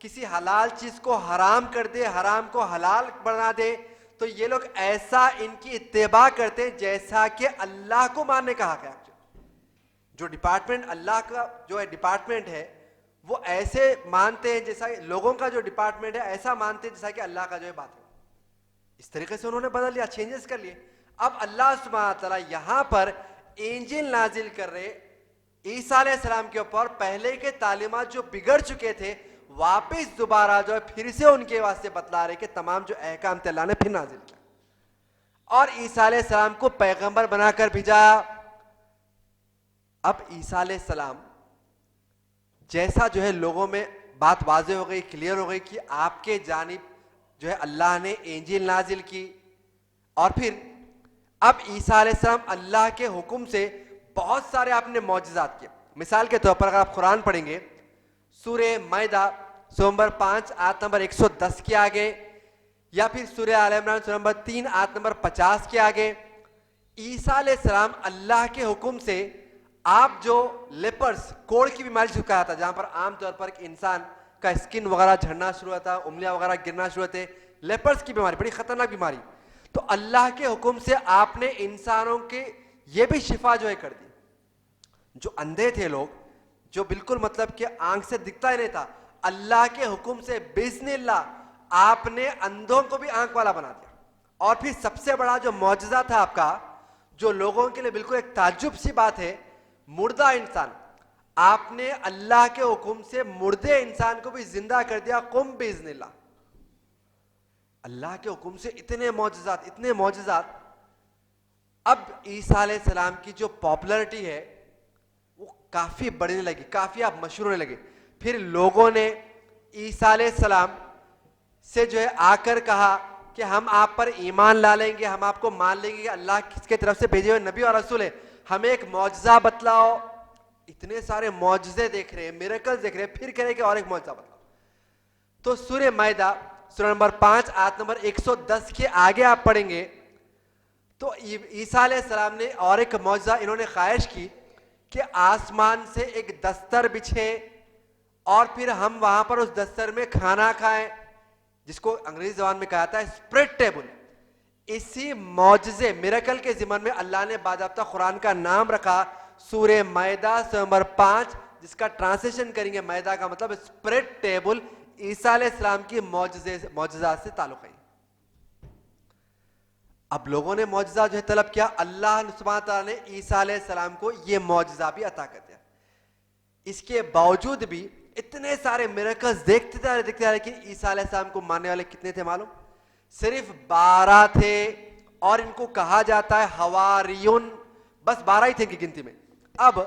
کسی حلال چیز کو حرام کر دے, حرام کو حلال بنا دے, تو یہ لوگ ایسا ان کی اتباع کرتے ہیں جیسا کہ اللہ کو ماننے کا حق ہے. جو ڈپارٹمنٹ اللہ کا جو ہے ڈپارٹمنٹ ہے وہ ایسے مانتے ہیں جیسا لوگوں کا جو ڈپارٹمنٹ ہے ایسا مانتے ہیں جیسا کہ اللہ کا جو ہے بات ہے. اس طریقے سے انہوں نے بدل لیا, چینجز کر لیے. اب اللہ سبحانہ تعالیٰ یہاں پر انجیل نازل کر رہے عیسیٰ علیہ السلام کے اوپر, پہلے کے تعلیمات جو بگڑ چکے تھے واپس دوبارہ جو ہے پھر سے ان کے واسطے بتلا رہے کہ تمام جو احکام تھے اللہ نے پھر نازل کیا اور عیسیٰ علیہ السلام کو پیغمبر بنا کر بھیجا. اب عیسیٰ علیہ السلام جیسا جو ہے لوگوں میں بات واضح ہو گئی, کلیئر ہو گئی کہ آپ کے جانب جو ہے اللہ نے انجیل نازل کی, اور پھر اب عیسیٰ علیہ السلام اللہ کے حکم سے بہت سارے آپ نے معجزات کیے. مثال کے طور پر اگر آپ قرآن پڑھیں گے سورہ مائدہ سورہ نمبر 5 آیت نمبر 110 کے آگے, یا پھر سورہ آل عمران سورہ نمبر 3 آیت نمبر 50 کے آگے, عیسیٰ علیہ السلام اللہ کے حکم سے آپ جو لیپرس, کوڑ کی بیماری سے کہا تھا, جہاں پر عام طور پر ایک انسان کا اسکن وغیرہ جھڑنا شروع ہوتا, انگلیاں وغیرہ گرنا شروع ہوتے, لیپرس کی بیماری بڑی خطرناک بیماری, تو اللہ کے حکم سے آپ نے انسانوں کے یہ بھی شفا جو ہے کر دی. جو اندھے تھے لوگ, جو بالکل مطلب کہ آنکھ سے دکھتا ہی نہیں تھا, اللہ کے حکم سے باذن اللہ آپ نے اندھوں کو بھی آنکھ والا بنا دیا. اور پھر سب سے بڑا جو معجزہ تھا آپ کا, جو لوگوں کے لیے بالکل ایک تعجب سی بات ہے, مردہ انسان, آپ نے اللہ کے حکم سے مردے انسان کو بھی زندہ کر دیا, قم باذن اللہ. اللہ کے حکم سے اتنے معجزات. اب عیسیٰ علیہ السلام کی جو پاپولرٹی ہے وہ کافی بڑھنے لگی, کافی اب مشہور ہونے لگے. پھر لوگوں نے عیسیٰ علیہ السلام سے جو ہے آ کر کہا کہ ہم آپ پر ایمان لا لیں گے, ہم آپ کو مان لیں گے کہ اللہ کس کے طرف سے بھیجے ہوئے نبی اور رسول ہے, ہمیں ایک معجزہ بتلاؤ. اتنے سارے معجزے دیکھ رہے ہیں, میریکلز دیکھ رہے ہیں, پھر کہہ رہے کہ اور ایک معجزہ بتلاؤ. تو سورہ مائدہ سورہ نمبر 5 آیت نمبر 110 کے آگے آپ پڑھیں گے تو عیسیٰ علیہ السلام نے اور ایک معجزہ انہوں نے خواہش کی کہ آسمان سے ایک دستر بچھے اور پھر ہم وہاں پر اس دستر میں کھانا کھائیں, جس کو انگریزی زبان میں کہا جاتا ہے اسپریڈ ٹیبل. اسی معجزے میریکل کے ضمن میں اللہ نے باضابطہ قرآن کا نام رکھا سورہ مائدہ نمبر 5, جس کا ٹرانسلیشن کریں گے مائدہ کا مطلب اسپریڈ ٹیبل. عیسیٰ علیہ السلام کی معجزات سے تعلق ہے. اب لوگوں نے معجزہ جو ہے طلب کیا, اللہ سبحانہ تعالیٰ نے عیسیٰ علیہ السلام کو یہ معجزہ بھی عطا کر دیا. اس کے باوجود بھی اتنے سارے میریکلز دیکھتے رہے, لیکن عیسیٰ علیہ السلام کو ماننے والے کتنے تھے معلوم؟ صرف 12 تھے, اور ان کو کہا جاتا ہے حواریون. بس 12 ہی تھے ان کی گنتی میں. اب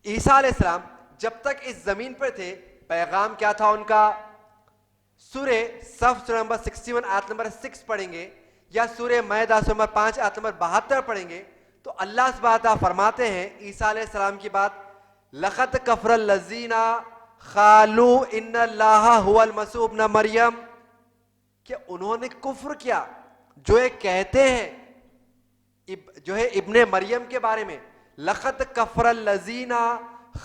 عیسیٰ علیہ السلام جب تک اس زمین پر تھے, پیغام کیا تھا ان کا؟ سورہ صف سورہ نمبر 61 آیت نمبر 6 پڑھیں گے, یا سورہ مائدہ سورہ نمبر 5 آیت نمبر 72 پڑھیں گے, تو اللہ سبحانہ تعالیٰ فرماتے ہیں عیسیٰ علیہ السلام کی بات, لقد کفر الذین قالوا ان اللہ هو المسیح ابن مریم, کہ انہوں نے کفر کیا جو یہ کہتے ہیں جو ہے ابن مریم کے بارے میں. لقد کفر الذین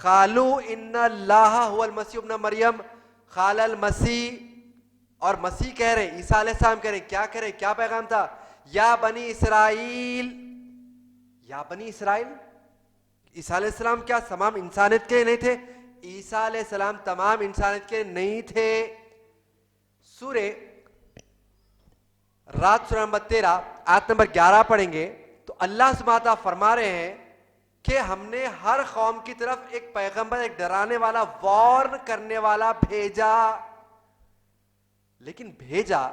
قالوا ان اللہ هو المسیح ابن مریم, قال المسیح, اور مسیح کہہ رہے, عیسیٰ علیہ السلام کہہ رہے, کیا کہہ رہے, کیا پیغام تھا؟ یا بنی اسرائیل, یا بنی اسرائیل. عیسیٰ علیہ السلام کیا تمام انسانیت کے نہیں تھے؟ عیسیٰ علیہ السلام تمام انسانیت کے نہیں تھے. سورہ رات سورہ نمبر 13 آیت نمبر 11 پڑھیں گے تو اللہ سبحانہ تعالیٰ فرما رہے ہیں کہ ہم نے ہر قوم کی طرف ایک پیغمبر, ایک ڈرانے والا, وارن کرنے والا بھیجا. لیکن بھیجا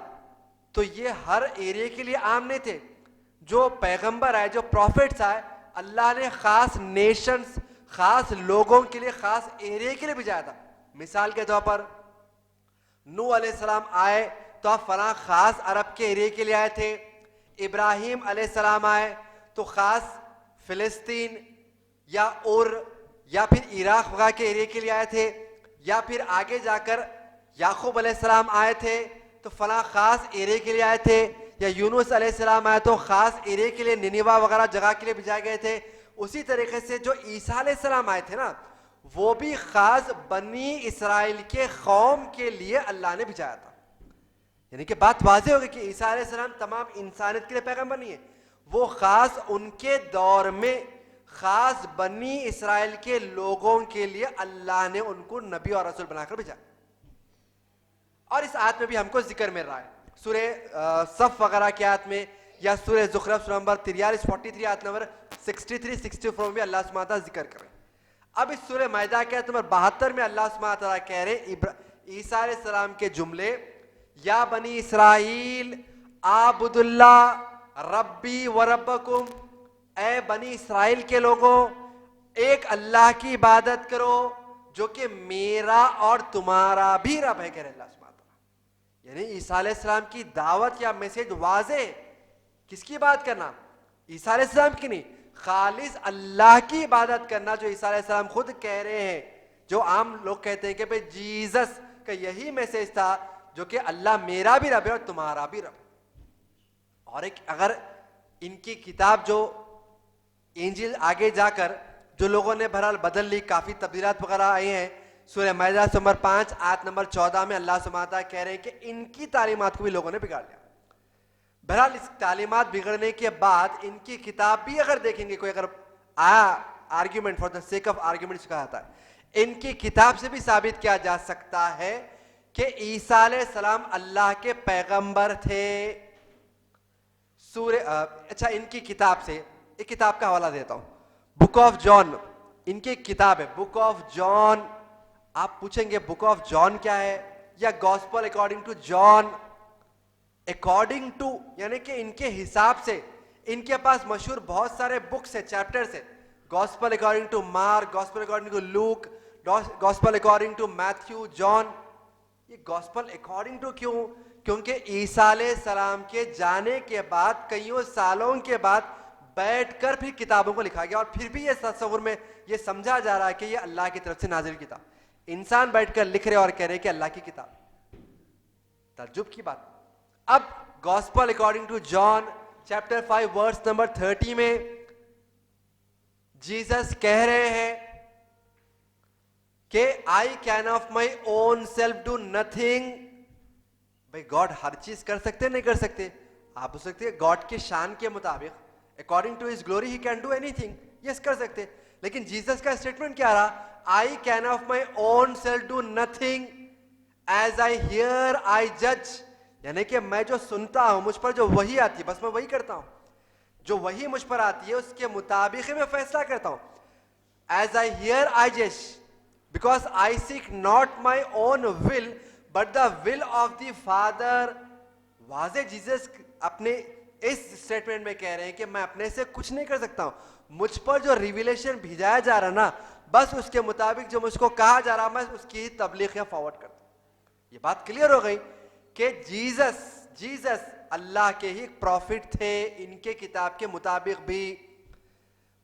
تو یہ ہر ایریا کے لیے عام نہیں تھے. جو پیغمبر آئے, جو پروفیٹس آئے, اللہ نے خاص نیشنز, خاص لوگوں کے لیے, خاص ایریا کے لیے بھیجایا تھا. مثال کے طور پر نوح علیہ السلام آئے تو آپ فلاں خاص عرب کے ایریا کے لیے آئے تھے. ابراہیم علیہ السلام آئے تو خاص فلسطین یا یا پھر عراق وغیرہ کے ایریا کے لیے آئے تھے. یا پھر آگے جا کر یعقوب علیہ السلام آئے تھے تو فلاں خاص ایریا کے لیے آئے تھے. یا یونس علیہ السلام آئے تو خاص ایریا کے لیے, نینیوا وغیرہ جگہ کے لیے بھیجائے گئے تھے. اسی طریقے سے جو عیسیٰ علیہ السلام آئے تھے نا, وہ بھی خاص بنی اسرائیل کے قوم کے لیے اللہ نے بھیجایا تھا. یعنی کہ بات واضح ہوگی کہ عیسیٰ علیہ السلام تمام انسانیت کے لیے پیغمبر نہیں ہے, وہ خاص ان کے دور میں خاص بنی اسرائیل کے لوگوں کے لیے اللہ نے ان کو نبی اور رسول بنا کر بھیجا. اور اس آیت میں بھی ہم کو ذکر مل رہا ہے سورہ صف وغیرہ کی آیت میں, یا سورہ زخرف سورہ نمبر 43 43 آیت نمبر 63 64 میں بھی اللہ سبحانہ تعالیٰ ذکر کر رہے ہیں. اب اس سورہ مائدہ کے آیت نمبر 72 میں اللہ سبحانہ تعالیٰ کہہ رہے ہیں عیسیٰ علیہ السلام کے جملے, یا بنی اسرائیل اعبد اللہ ربی و ربکم, اے بنی اسرائیل کے لوگوں ایک اللہ کی عبادت کرو جو کہ میرا اور تمہارا بھی رب ہے, کہہ رہے اللہ سبحانہ تعالیٰ. یعنی عیسیٰ علیہ السلام کی دعوت یا میسج واضح, کس کی بات کرنا؟ عیسیٰ علیہ السلام کی نہیں, خالص اللہ کی عبادت کرنا, جو عیسیٰ علیہ السلام خود کہہ رہے ہیں. جو عام لوگ کہتے ہیں کہ بھئی جیزس کا یہی میسج تھا جو کہ اللہ میرا بھی رب ہے اور تمہارا بھی رب ہے. اور ایک اگر ان کی کتاب جو انجیل آگے جا کر جو لوگوں نے بہرحال بدل لی, کافی تبدیلات وغیرہ آئی ہیں. سورہ مائدہ نمبر 5 آیت نمبر 14 میں اللہ سبحانہ تعالیٰ کہہ رہے ہیں کہ ان کی تعلیمات کو بھی لوگوں نے بگاڑ لیا. بہرحال اس تعلیمات بگڑنے کے بعد ان کی کتاب بھی اگر دیکھیں گے, کوئی اگر آیا argument for the sake of argument کہا جاتا ہے, ان کی کتاب سے بھی ثابت کیا جا سکتا ہے کہ عیسیٰ علیہ السلام اللہ کے پیغمبر تھے. اچھا ان کی کتاب سے ایک کتاب کا حوالہ دیتا ہوں, بک آف جان, ان کی کتاب ہے بک آف جان. آپ پوچھیں گے بک آف جان کیا ہے, یا gospel according to John. According to یعنی کہ ان کے حساب سے ان کے پاس مشہور بہت سارے بکس ہیں, چیپٹرز ہیں. Gospel according to Mark, gospel according to Luke, gospel according to Matthew, John. یہ گاسپل اکارڈنگ ٹو کیوں؟ کیونکہ عیسیٰ علیہ السلام کے جانے کے بعد کئیوں سالوں کے بعد بیٹھ کر پھر کتابوں کو لکھا گیا, اور پھر بھی یہ تصور میں یہ سمجھا جا رہا ہے کہ یہ اللہ کی طرف سے نازل کتاب. انسان بیٹھ کر لکھ رہے اور کہہ رہے کہ اللہ کی کتاب. تعجب کی بات. اب gospel according to John chapter 5 verse number 30 میں جیسس کہہ رہے ہیں کہ I can of my own self do nothing. بھائی گاڈ ہر چیز کر سکتے نہیں کر سکتے؟ آپ ہو سکتے ہیں گاڈ کے شان کے مطابق according to his glory he can do anything, yes کر سکتے. لیکن جیسس کا اسٹیٹمنٹ کیا رہا؟ I can of my own self do nothing as I hear I جج. یعنی کہ میں جو سنتا ہوں، مجھ پر جو وحی آتی ہے بس میں وہی کرتا ہوں. جو وحی مجھ پر آتی ہے اس کے مطابق ہی میں فیصلہ کرتا ہوں. ایز آئی ہیئر آئی جج because I seek not my own will but the will of the father. واضح جیسس اپنے اس اسٹیٹمنٹ میں کہہ رہے ہیں کہ میں اپنے سے کچھ نہیں کر سکتا ہوں. مجھ پر جو ریویلیشن بھیجایا جا رہا نا، بس اس کے مطابق جو مجھ کو کہا جا رہا میں اس کی تبلیغ یا فارورڈ کرتا ہوں. یہ بات کلیئر ہو گئی کہ جیسس اللہ کے ہی پروفٹ تھے ان کے کتاب کے مطابق بھی.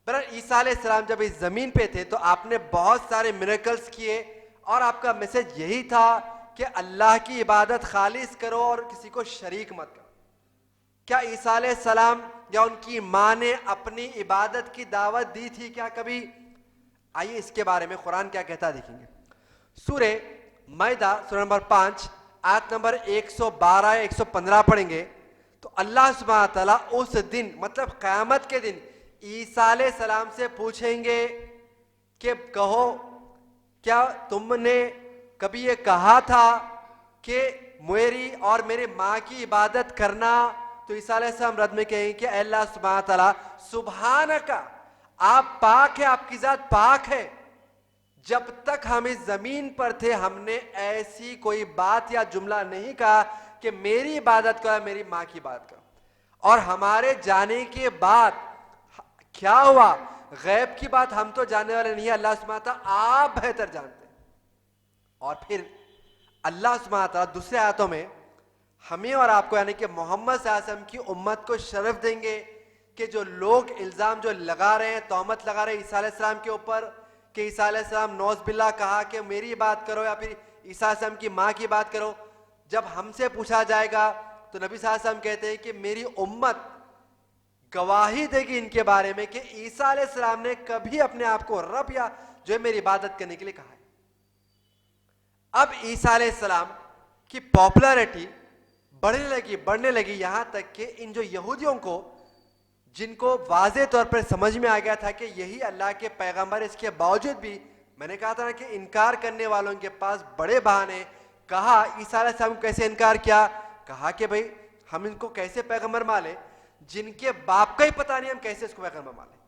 برادر عیسیٰ علیہ السلام جب اس زمین پہ تھے تو آپ نے بہت سارے میریکلز کیے اور آپ کا میسج یہی تھا کہ اللہ کی عبادت خالص کرو اور کسی کو شریک مت کرو. کیا عیسیٰ علیہ السلام یا ان کی ماں نے اپنی عبادت کی دعوت دی تھی کیا کبھی؟ آئیے اس کے بارے میں قرآن کیا کہتا دیکھیں گے. سورہ مائدہ سورہ نمبر 5 آیت نمبر 112 115 پڑھیں گے تو اللہ سبحانہ تعالیٰ اس دن مطلب قیامت کے دن عیسیٰ علیہ السلام سے پوچھیں گے کہ کہو کیا تم نے کبھی یہ کہا تھا کہ میری اور میرے ماں کی عبادت کرنا؟ تو عیسیٰ علیہ السلام رد میں کہیں کہ اے اللہ سبحانہ تعالیٰ سبحانکا، آپ پاک ہے، آپ کی ذات پاک ہے. جب تک ہم اس زمین پر تھے ہم نے ایسی کوئی بات یا جملہ نہیں کہا کہ میری عبادت کرو میری ماں کی بات کرو. اور ہمارے جانے کے بعد کیا ہوا غیب کی بات ہم تو جاننے والے نہیں ہیں، اللہ سبحانہ تعالیٰ آپ بہتر جانتے ہیں. اور پھر اللہ سبحانہ تعالیٰ دوسرے آیتوں میں ہمیں اور آپ کو یعنی کہ محمد صلی اللہ علیہ وسلم کی امت کو شرف دیں گے کہ جو لوگ الزام جو لگا رہے ہیں، تہمت لگا رہے ہیں عیسیٰ علیہ السلام کے اوپر کہ عیسیٰ علیہ السلام نوز باللہ کہا کہ میری بات کرو یا پھر عیسیٰ علیہ السلام کی ماں کی بات کرو، جب ہم سے پوچھا جائے گا تو نبی صلی اللہ علیہ وسلم کہتے ہیں کہ میری امت گواہی دے گی ان کے بارے میں کہ عیسیٰ علیہ السلام نے کبھی اپنے آپ کو رب یا جو ہے میری عبادت کرنے کے لیے کہا ہے. اب عیسیٰ علیہ السلام کی پاپولرٹی بڑھنے لگی یہاں تک کہ ان جو یہودیوں کو جن کو واضح طور پر سمجھ میں آ گیا تھا کہ یہی اللہ کے پیغمبر، اس کے باوجود بھی میں نے کہا تھا نا کہ انکار کرنے والوں کے پاس بڑے بہانے. کہا عیسیٰ علیہ السلام کو کیسے انکار کیا؟ کہا کہ بھائی ہم ان کو کیسے پیغمبر مانیں جن کے باپ کا ہی پتہ نہیں، ہم کیسے اس کو پیغمبر مانیں؟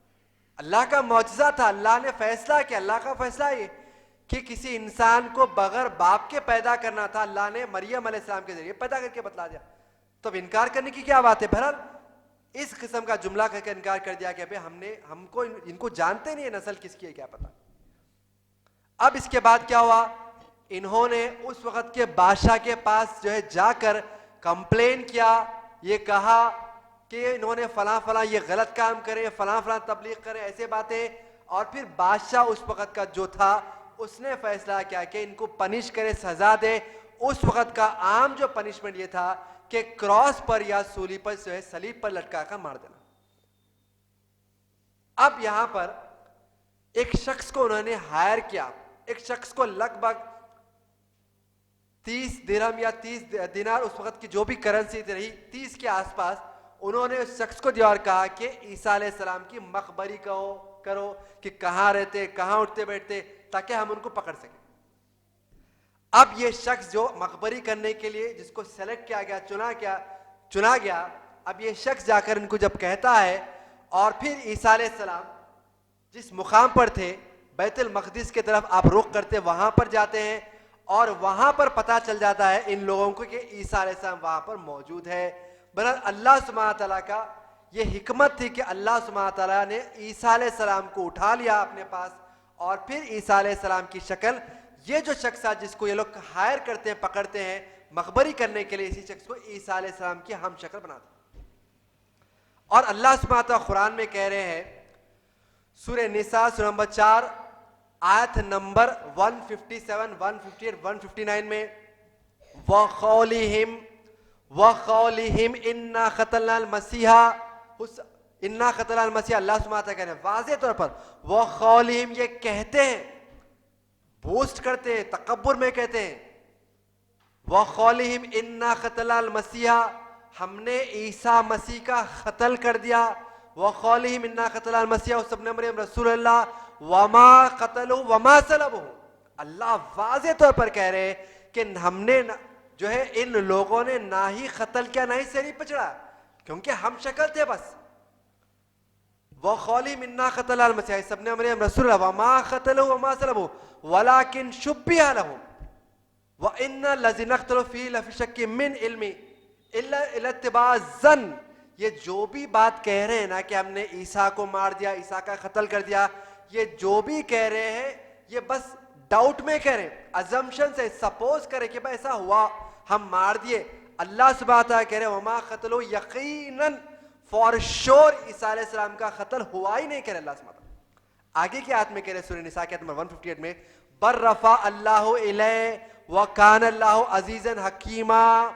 اللہ کا معجزہ تھا، اللہ نے فیصلہ کیا. اللہ کا فیصلہ یہ کہ کسی انسان کو بغیر باپ کے پیدا کرنا تھا، اللہ نے مریم علیہ السلام کے ذریعے پیدا کر کے بتلا دیا. تو اب انکار کرنے کی کیا بات ہے؟ بہرحال اس قسم کا جملہ کر کے انکار کر دیا کہ ہم کو ان کو جانتے نہیں ہے نسل کس کی ہے کیا پتا. اب اس کے بعد کیا ہوا؟ انہوں نے اس وقت کے بادشاہ کے پاس جو ہے جا کر کمپلین کیا، یہ کہا کہ انہوں نے فلاں فلاں یہ غلط کام کرے، فلاں فلاں تبلیغ کرے، ایسے باتیں. اور پھر بادشاہ اس وقت کا جو تھا اس نے فیصلہ کیا کہ ان کو پنش کرے، سزا دے. اس وقت کا عام جو پنشمنٹ یہ تھا کہ کراس پر یا سولی پر جو ہے صلیب پر لٹکا کر مار دینا. اب یہاں پر ایک شخص کو انہوں نے ہائر کیا، ایک شخص کو لگ بھگ 30 درہم یا 30 دینار اس وقت کی جو بھی کرنسی رہی 30 کے آس پاس، انہوں نے اس شخص کو دیا اور کہا کہ عیسیٰ علیہ السلام کی مخبری کرو کہ کہاں رہتے، کہاں اٹھتے بیٹھتے، تاکہ ہم ان کو پکڑ سکیں. اب یہ شخص جو مخبری کرنے کے لیے جس کو سلیکٹ کیا گیا، چنا گیا، اب یہ شخص جا کر ان کو جب کہتا ہے اور پھر عیسیٰ علیہ السلام جس مقام پر تھے بیت المقدس کی طرف آپ رخ کرتے وہاں پر جاتے ہیں اور وہاں پر پتہ چل جاتا ہے ان لوگوں کو کہ عیسیٰ علیہ السلام وہاں پر موجود ہے. بہرحال اللہ سبحانہ تعالیٰ کا یہ حکمت تھی کہ اللہ سبحانہ تعالیٰ نے عیسیٰ علیہ السلام کو اٹھا لیا اپنے پاس اور پھر عیسیٰ علیہ السلام کی شکل، یہ جو شخص ہے جس کو یہ لوگ ہائر کرتے ہیں، پکڑتے ہیں مخبری کرنے کے لیے، اسی شخص کو عیسیٰ علیہ السلام کی ہم شکل بنا دیں. اور اللہ سبحانہ تعالیٰ قرآن میں کہہ رہے ہیں سورہ نساء سورہ نمبر 4 آیت نمبر 157 158 159 میں وَقَوْلِهِمْ إِنَّا قَتَلْنَا الْمَسِيحَ اللہ سبحانہ تعالیٰ کہہ رہے ہیں واضح طور پر وَقَوْلِهِمْ یہ کہتے ہیں بوسٹ کرتے ہیں, تکبر میں کہتے ہیں وَقَوْلِهِمْ إِنَّا قَتَلْنَا الْمَسِيحَ, ہم نے عیسیٰ مسیح کا قتل کر دیا. وَقَوْلِهِمْ إِنَّا قَتَلْنَا الْمَسِيحَ ابْنَ مَرْيَمَ رسول اللہ وَمَا قَتَلُوهُ وَمَا صَلَبُوهُ. اللہ واضح طور پر کہہ رہے ہیں کہ ہم نے جو ہے ان لوگوں نے نہ ہی قتل کیا نہ ہی صلیب پہ چڑھا, کیونکہ ہم شکل تھے بس. وَقَوْلِهِمْ إِنَّا قَتَلْنَا الْمَسِيحَ عِيسَىٰ ابْنَ مَرْيَمَ رسول اللہ وَمَا قَتَلُوهُ وَمَا صَلَبُوهُ وَلَٰكِنْ شُبِّهَ لَهُمْ وَإِنَّ الَّذِينَ اخْتَلَفُوا فِيهِ لَفِي شَكٍّ مِّنْ عِلْمِهِ إِلَّا اتِّبَاعَ الظَّنِّ. یہ جو بھی بات کہہ رہے ہیں نا کہ ہم نے عیسیٰ کو مار دیا, عیسیٰ کا قتل کر دیا, یہ جو بھی کہہ رہے ہیں یہ بس ڈاؤٹ میں کہہ رہے ہیں, ازمپشن سے سپوز کرے کہ بھائی ایسا ہوا, ہم مار دیے. اللہ سبحانہ تعالیٰ کہہ رہے ہیں وما قتلوا, یقیناً فار شور عیسیٰ علیہ السلام کا قتل ہوا ہی نہیں, کہہ رہے اللہ سبحانہ تعالیٰ. آگے کی آیت میں کہہ رہے سورہ نساء کی آیت نمبر 158 میں بر رفع اللہ الیہ وکان اللہ عزیزا حکیما,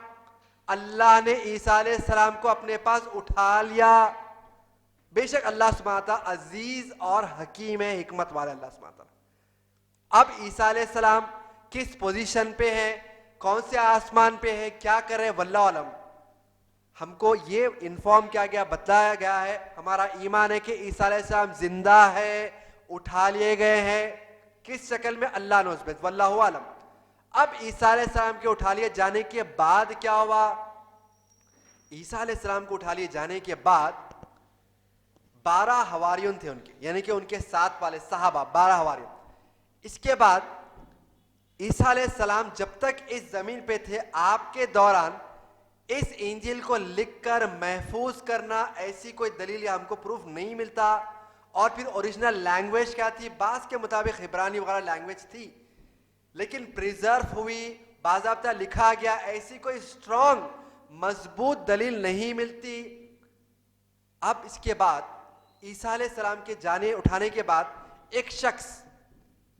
اللہ نے عیسیٰ علیہ السلام کو اپنے پاس اٹھا لیا, بے شک اللہ سبحانہ تعالیٰ عزیز اور حکیم ہے, حکمت والا اللہ سبحانہ تعالیٰ. اب عیسیٰ علیہ السلام کس پوزیشن پہ ہے, کون سے آسمان پہ ہے, کیا کر رہے, واللہ علم. ہم کو یہ انفارم کیا گیا, بتلایا گیا ہے, ہمارا ایمان ہے کہ عیسیٰ علیہ السلام زندہ ہے, اٹھا لیے گئے ہیں, کس شکل میں اللہ نوز بس, واللہ علم. اب عیسیٰ علیہ السلام کے اٹھا لیے جانے کے بعد کیا ہوا, عیسیٰ علیہ السلام کو اٹھا لیے جانے کے بعد 12 حواریون تھے ان کے, یعنی کہ ان کے ساتھ والے صحابہ 12 حواریون. اس کے بعد عیسیٰ علیہ السلام جب تک اس زمین پہ تھے آپ کے دوران اس انجیل کو لکھ کر محفوظ کرنا, ایسی کوئی دلیل یا ہم کو پروف نہیں ملتا. اور پھر اوریجنل لینگویج کیا تھی, بعض کے مطابق عبرانی وغیرہ لینگویج تھی لیکن پریزرو ہوئی, باضابطہ لکھا گیا, ایسی کوئی اسٹرانگ مضبوط دلیل نہیں ملتی. اب اس کے بعد عیسیٰ علیہ السلام کے جانے اٹھانے کے بعد ایک شخص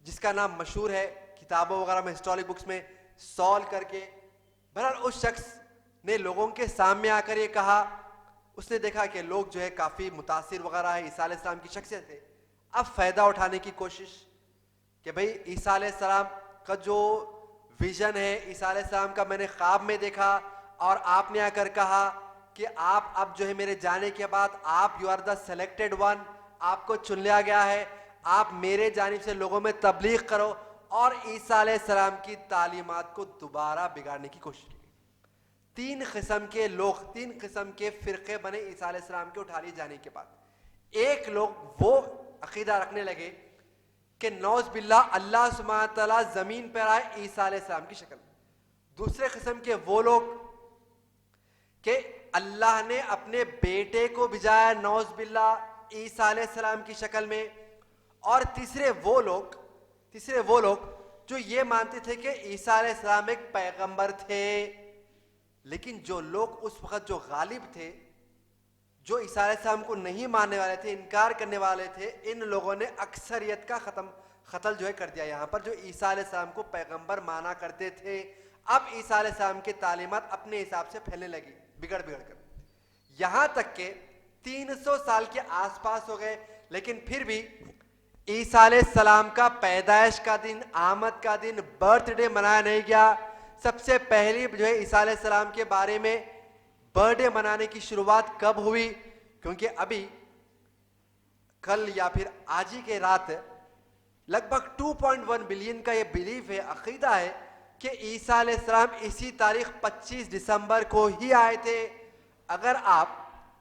جس کا نام مشہور ہے کتابوں وغیرہ میں, ہسٹورک بکس میں, سول کر کے, بہرحال اس شخص نے لوگوں کے سامنے آ کر یہ کہا, اس نے دیکھا کہ لوگ جو ہے کافی متاثر وغیرہ ہے عیسیٰ علیہ السلام کی شخصیت سے. اب فائدہ اٹھانے کی کوشش کہ بھئی عیسیٰ علیہ السلام کا جو ویژن ہے, عیسیٰ علیہ السلام کا میں نے خواب میں دیکھا اور آپ نے آ کر کہا کہ آپ اب جو ہے میرے جانے کے بعد آپ you are the selected one, آپ کو چن لیا گیا ہے, آپ میرے جانب سے لوگوں میں تبلیغ کرو. اور عیسیٰ علیہ السلام کی تعلیمات کو دوبارہ بگاڑنے کی کوشش کی. 3 قسم کے لوگ, 3 قسم کے فرقے بنے عیسیٰ علیہ السلام کے اٹھا لیے جانے کے بعد. ایک لوگ وہ عقیدہ رکھنے لگے کہ نعوذ باللہ اللہ سبحانہ تعالیٰ زمین پر آئے عیسیٰ علیہ السلام کی شکل. دوسرے قسم کے وہ لوگ کہ اللہ نے اپنے بیٹے کو بھیجایا نعوذ باللہ عیسیٰ علیہ السلام کی شکل میں. اور تیسرے وہ لوگ جو یہ مانتے تھے کہ عیسیٰ علیہ السلام ایک پیغمبر تھے, لیکن جو لوگ اس وقت جو غالب تھے, جو عیسیٰ علیہ السلام کو نہیں ماننے والے تھے, انکار کرنے والے تھے, ان لوگوں نے اکثریت کا قتل جو ہے کر دیا یہاں پر, جو عیسیٰ علیہ السلام کو پیغمبر مانا کرتے تھے. اب عیسیٰ علیہ السلام کی تعلیمات اپنے حساب سے پھیلنے لگی بگڑ کر, یہاں تک کہ 300 سال کے آس پاس ہو گئے, لیکن پھر بھی عیسیٰ علیہ السلام کا پیدائش کا دن, آمد کا دن, برتھ ڈے منایا نہیں گیا. سب سے پہلی جو ہے عیسیٰ علیہ السلام کے بارے میں برتھ ڈے منانے کی شروعات کب ہوئی, کیونکہ ابھی کل یا پھر آج ہی کے رات لگ بھگ 2.1 بلین کا یہ بلیف ہے, عقیدہ ہے کہ عیسیٰ علیہ السلام اسی تاریخ 25 دسمبر کو ہی آئے تھے. اگر آپ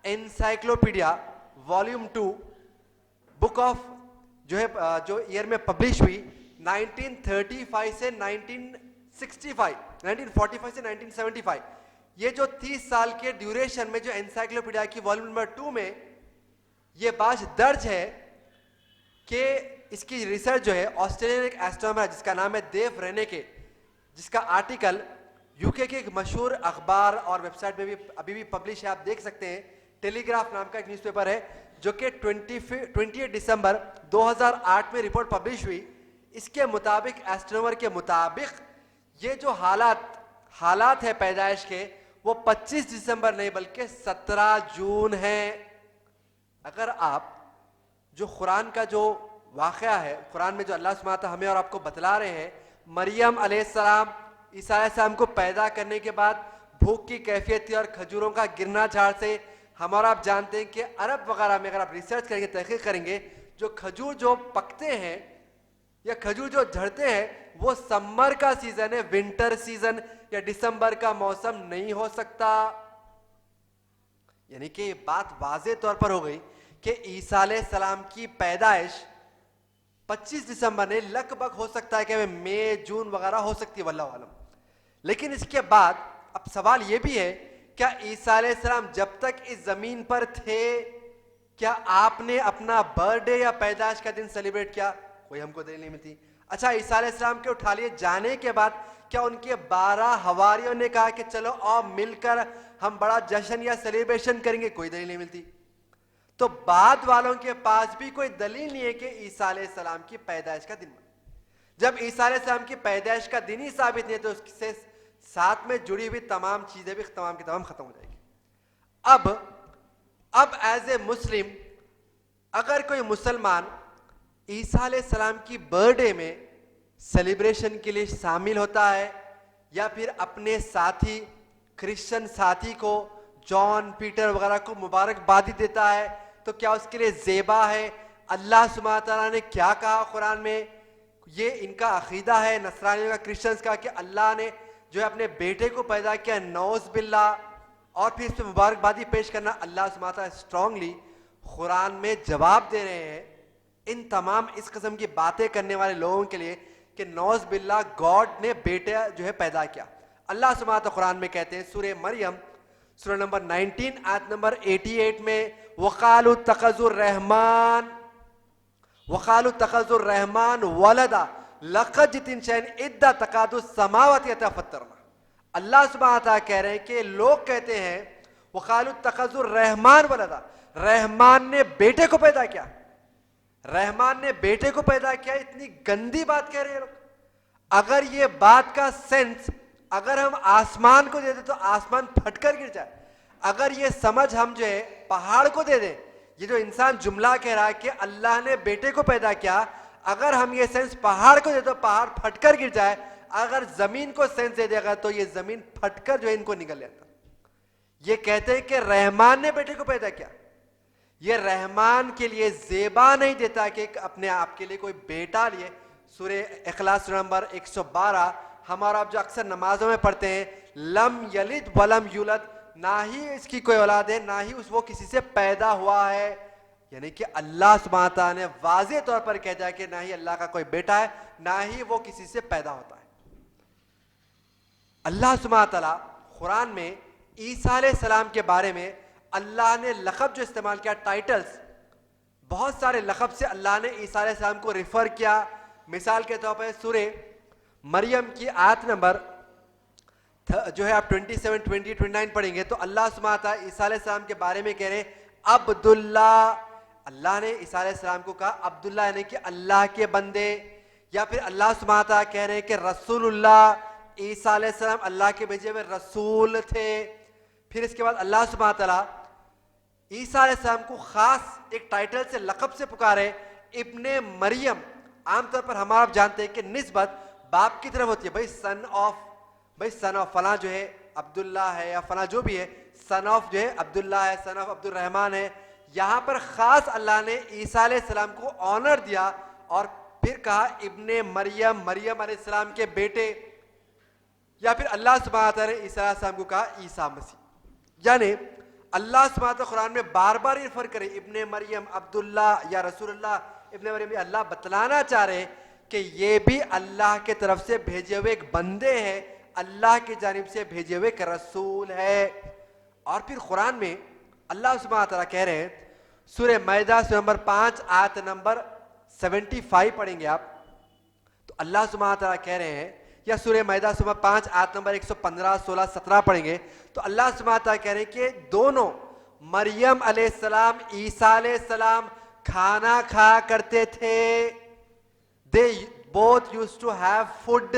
انسائکلوپیڈیا والیوم 2 بک آف جو ہے جو ایئر میں پبلش ہوئی 1935 سے 1945 سے 1975, یہ جو 30 سال کے ڈیوریشن میں جو انسائکلوپیڈیا کی والیوم نمبر 2 میں یہ بات درج ہے کہ اس کی ریسرچ جو ہے آسٹریلین ایک ایسٹرونامر جس کا نام ہے دیو رینیکے, جس کا آرٹیکل UK کے ایک مشہور اخبار اور ویب سائٹ میں بھی ابھی بھی پبلش ہے, آپ دیکھ سکتے ہیں. ٹیلی گراف نام کا ایک نیوز پیپر ہے جو کہ 28 دسمبر 2008 میں رپورٹ پبلش ہوئی. اس کے مطابق, ایسٹرونامر کے مطابق, یہ جو حالات ہے پیدائش کے وہ 25 دسمبر نہیں بلکہ 17 جون ہے. اگر آپ جو قرآن کا جو واقعہ ہے قرآن میں جو اللہ سبحانہ تعالیٰ ہمیں اور آپ کو بتلا رہے ہیں. مریم علیہ السلام عیسیٰ علیہ السلام کو پیدا کرنے کے بعد بھوک کی کیفیت تھی اور کھجوروں کا گرنا جھاڑ سے. ہم اور آپ جانتے ہیں کہ عرب وغیرہ میں اگر آپ ریسرچ کریں گے, تحقیق کریں گے, جو کھجور جو پکتے ہیں یا کھجور جو جھڑتے ہیں وہ سمر کا سیزن ہے, ونٹر سیزن یا دسمبر کا موسم نہیں ہو سکتا. یعنی کہ یہ بات واضح طور پر ہو گئی کہ عیسیٰ علیہ السلام کی پیدائش 25 دسمبر نے لگ بھگ ہو سکتا ہے کہ مئی جون وغیرہ ہو سکتی ہے, واللہ عالم. لیکن اس کے بعد اب سوال یہ بھی ہے, کیا عیسیٰ علیہ السلام جب تک اس زمین پر تھے کیا آپ نے اپنا برتھ ڈے یا پیدائش کا دن سیلیبریٹ کیا؟ کوئی ہم کو دلیل نہیں ملتی. اچھا عیسیٰ علیہ السلام کے اٹھا لیے جانے کے بعد کیا ان کے 12 حواریوں نے کہا کہ چلو آؤ مل کر ہم بڑا جشن یا سیلیبریشن کریں گے؟ کوئی دلیل نہیں ملتی. تو بعد والوں کے پاس بھی کوئی دلیل نہیں ہے کہ عیسیٰ علیہ السلام کی پیدائش کا دن. جب عیسیٰ علیہ السلام کی پیدائش کا دن ہی ثابت نہیں ہے تو اس سے ساتھ میں جڑی ہوئی تمام چیزیں بھی تمام کی تمام ختم ہو جائے گی. اب ایز اے مسلم اگر کوئی مسلمان عیسیٰ علیہ السلام کی برتھ ڈے میں سیلیبریشن کے لیے شامل ہوتا ہے یا پھر اپنے ساتھی کرسچن ساتھی کو جان پیٹر وغیرہ کو مبارکبادی دیتا ہے تو کیا اس کے لیے زیبا ہے؟ اللہ سبحانہ تعالیٰ نے کیا کہا قرآن میں؟ یہ ان کا عقیدہ ہے نصرانیوں کا, کرسچنز کا, کہ اللہ نے جو ہے اپنے بیٹے کو پیدا کیا, نعوذ باللہ, اور پھر اس پہ مبارکبادی پیش کرنا. اللہ سبحانہ تعالیٰ اسٹرانگلی قرآن میں جواب دے رہے ہیں ان تمام اس قسم کی باتیں کرنے والے لوگوں کے لیے کہ نعوذ باللہ گاڈ نے بیٹے جو ہے پیدا کیا. اللہ سبحانہ تعالیٰ قرآن میں کہتے ہیں سورہ مریم سورہ نمبر 19 آیت نمبر 88 میں, وَقَالُوا اتَّخَذُوا الرَّحْمَٰنَ وَلَدًا لَقَدْ جِئْتُمْ شَيْئًا إِدًّا تَكَادُ السَّمَاوَاتُ يَتَفَطَّرْنَ. اللہ سبحانہ تعالیٰ کہہ رہے ہیں کہ لوگ کہتے ہیں وَقَالُوا اتَّخَذُوا الرَّحْمَٰنَ وَلَدًا, رحمان نے بیٹے کو پیدا کیا, رحمان نے بیٹے کو پیدا کیا. اتنی گندی بات کہہ رہے ہیں لوگ. اگر یہ بات کا سینس اگر ہم آسمان کو دے دیں تو آسمان پھٹ کر گر جائے. اگر یہ سمجھ ہم جو ہے پہاڑ کو دے دیں, یہ جو انسان جملہ کہہ رہا ہے کہ اللہ نے بیٹے کو پیدا کیا, اگر ہم یہ سینس پہاڑ کو دے تو پہاڑ پھٹ کر گر جائے. اگر زمین کو سینس دے دے گا تو یہ زمین پھٹ کر جو ہے ان کو نکل جاتا. یہ کہتے ہیں کہ رحمان نے بیٹے کو پیدا کیا. یہ رحمان کے لیے زیبا نہیں دیتا کہ اپنے آپ کے لیے کوئی بیٹا لیے. سورہ اخلاص نمبر 112 ہمارا آپ جو اکثر نمازوں میں پڑھتے ہیں, لم یلد ولم یولد, نہ ہی اس کی کوئی اولاد ہے نہ ہی وہ کسی سے پیدا ہوا ہے. یعنی کہ اللہ سبحانہ تعالیٰ نے واضح طور پر کہہ دیا کہ نہ ہی اللہ کا کوئی بیٹا ہے نہ ہی وہ کسی سے پیدا ہوتا ہے. اللہ سبحانہ تعالیٰ قرآن میں عیسیٰ علیہ السلام کے بارے میں اللہ نے لقب جو استعمال کیا, ٹائٹلز, بہت سارے لقب سے اللہ نے عیسیٰ علیہ السلام کو ریفر کیا. مثال کے طور پر سورہ مریم کی آیت نمبر جو ہے آپ 27, 20, 29 پڑھیں گے تو اللہ سبحانہ تعالیٰ عیسیٰ علیہ السلام کے بارے میں کہہ رہے ہیں عبداللہ. اللہ نے عیسیٰ علیہ السلام کو کہا عبداللہ, یعنی کہ اللہ کے بندے. یا پھر اللہ سبحانہ تعالیٰ کہہ رہے ہیں کہ رسول اللہ, عیسیٰ علیہ السلام اللہ کے بھیجے ہوئے رسول تھے. پھر اس کے بعد اللہ سبحانہ تعالیٰ عیسیٰ علیہ السلام کو خاص ایک ٹائٹل سے لقب سے پکارے, ابن مریم. عام طور پر ہم آپ جانتے ہیں کہ نسبت باپ کی طرف ہوتی ہے, بھائی سن آف فلاں جو ہے عبداللہ ہے یا فلاں جو بھی ہے, سن آف جو ہے عبداللہ ہے, سن آف عبد الرحمن ہے. یہاں پر خاص اللہ نے عیسیٰ علیہ السلام کو آنر دیا اور پھر کہا ابن مریم, مریم علیہ السلام کے بیٹے. یا پھر اللہ سبحانہ تعالیٰ نے عیسیٰ علیہ السلام کو کہا عیسیٰ مسیح. یعنی اللہ سبحانہ تعالیٰ قرآن میں بار بار یہ فرق کرے ابن مریم, عبداللہ یا رسول اللہ. ابن مریم اللہ بتلانا چاہ رہے کہ یہ بھی اللہ کے طرف سے بھیجے ہوئے ایک بندے ہیں, اللہ کی جانب سے بھیجے ہوئے ایک رسول ہے. اور پھر قرآن میں اللہ سبحانہ تعالیٰ کہہ رہے ہیں سورہ مائدہ سورہ نمبر 5 آیت نمبر 75 پڑھیں گے آپ تو اللہ سبحانہ تعالیٰ کہہ رہے ہیں, یا سورہ مائدہ سورہ 5 آیت نمبر 115, 16, 17 پڑھیں گے تو اللہ سبحانہ تعالیٰ کہہ رہے ہیں کہ دونوں مریم علیہ السلام, عیسیٰ علیہ السلام کھانا کھا کرتے تھے. they both used to have food.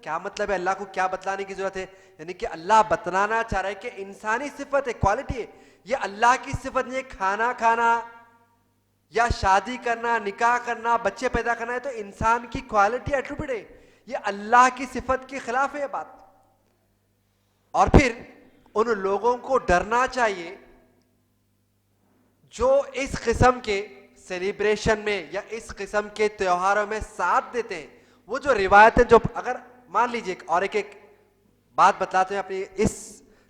کیا مطلب ہے, اللہ کو کیا بتلانے کی ضرورت ہے؟ یعنی کہ اللہ بتلانا چاہ رہا ہے کہ انسانی صفت ہے, کوالٹی ہے, یہ اللہ کی صفت نہیں ہے کھانا کھانا. یا شادی کرنا، نکاح کرنا، بچے پیدا کرنا ہے تو انسان کی کوالٹی ایٹریبیوٹ ہے، یہ اللہ کی صفت کے خلاف ہے یہ بات. اور پھر ان لوگوں کو ڈرنا چاہیے جو اس قسم کے سیلیبریشن میں یا اس قسم کے تہواروں میں ساتھ دیتے ہیں. وہ جو روایتیں جو اگر مان لیجیے اور ایک بات بتلاتے ہیں اپنی اس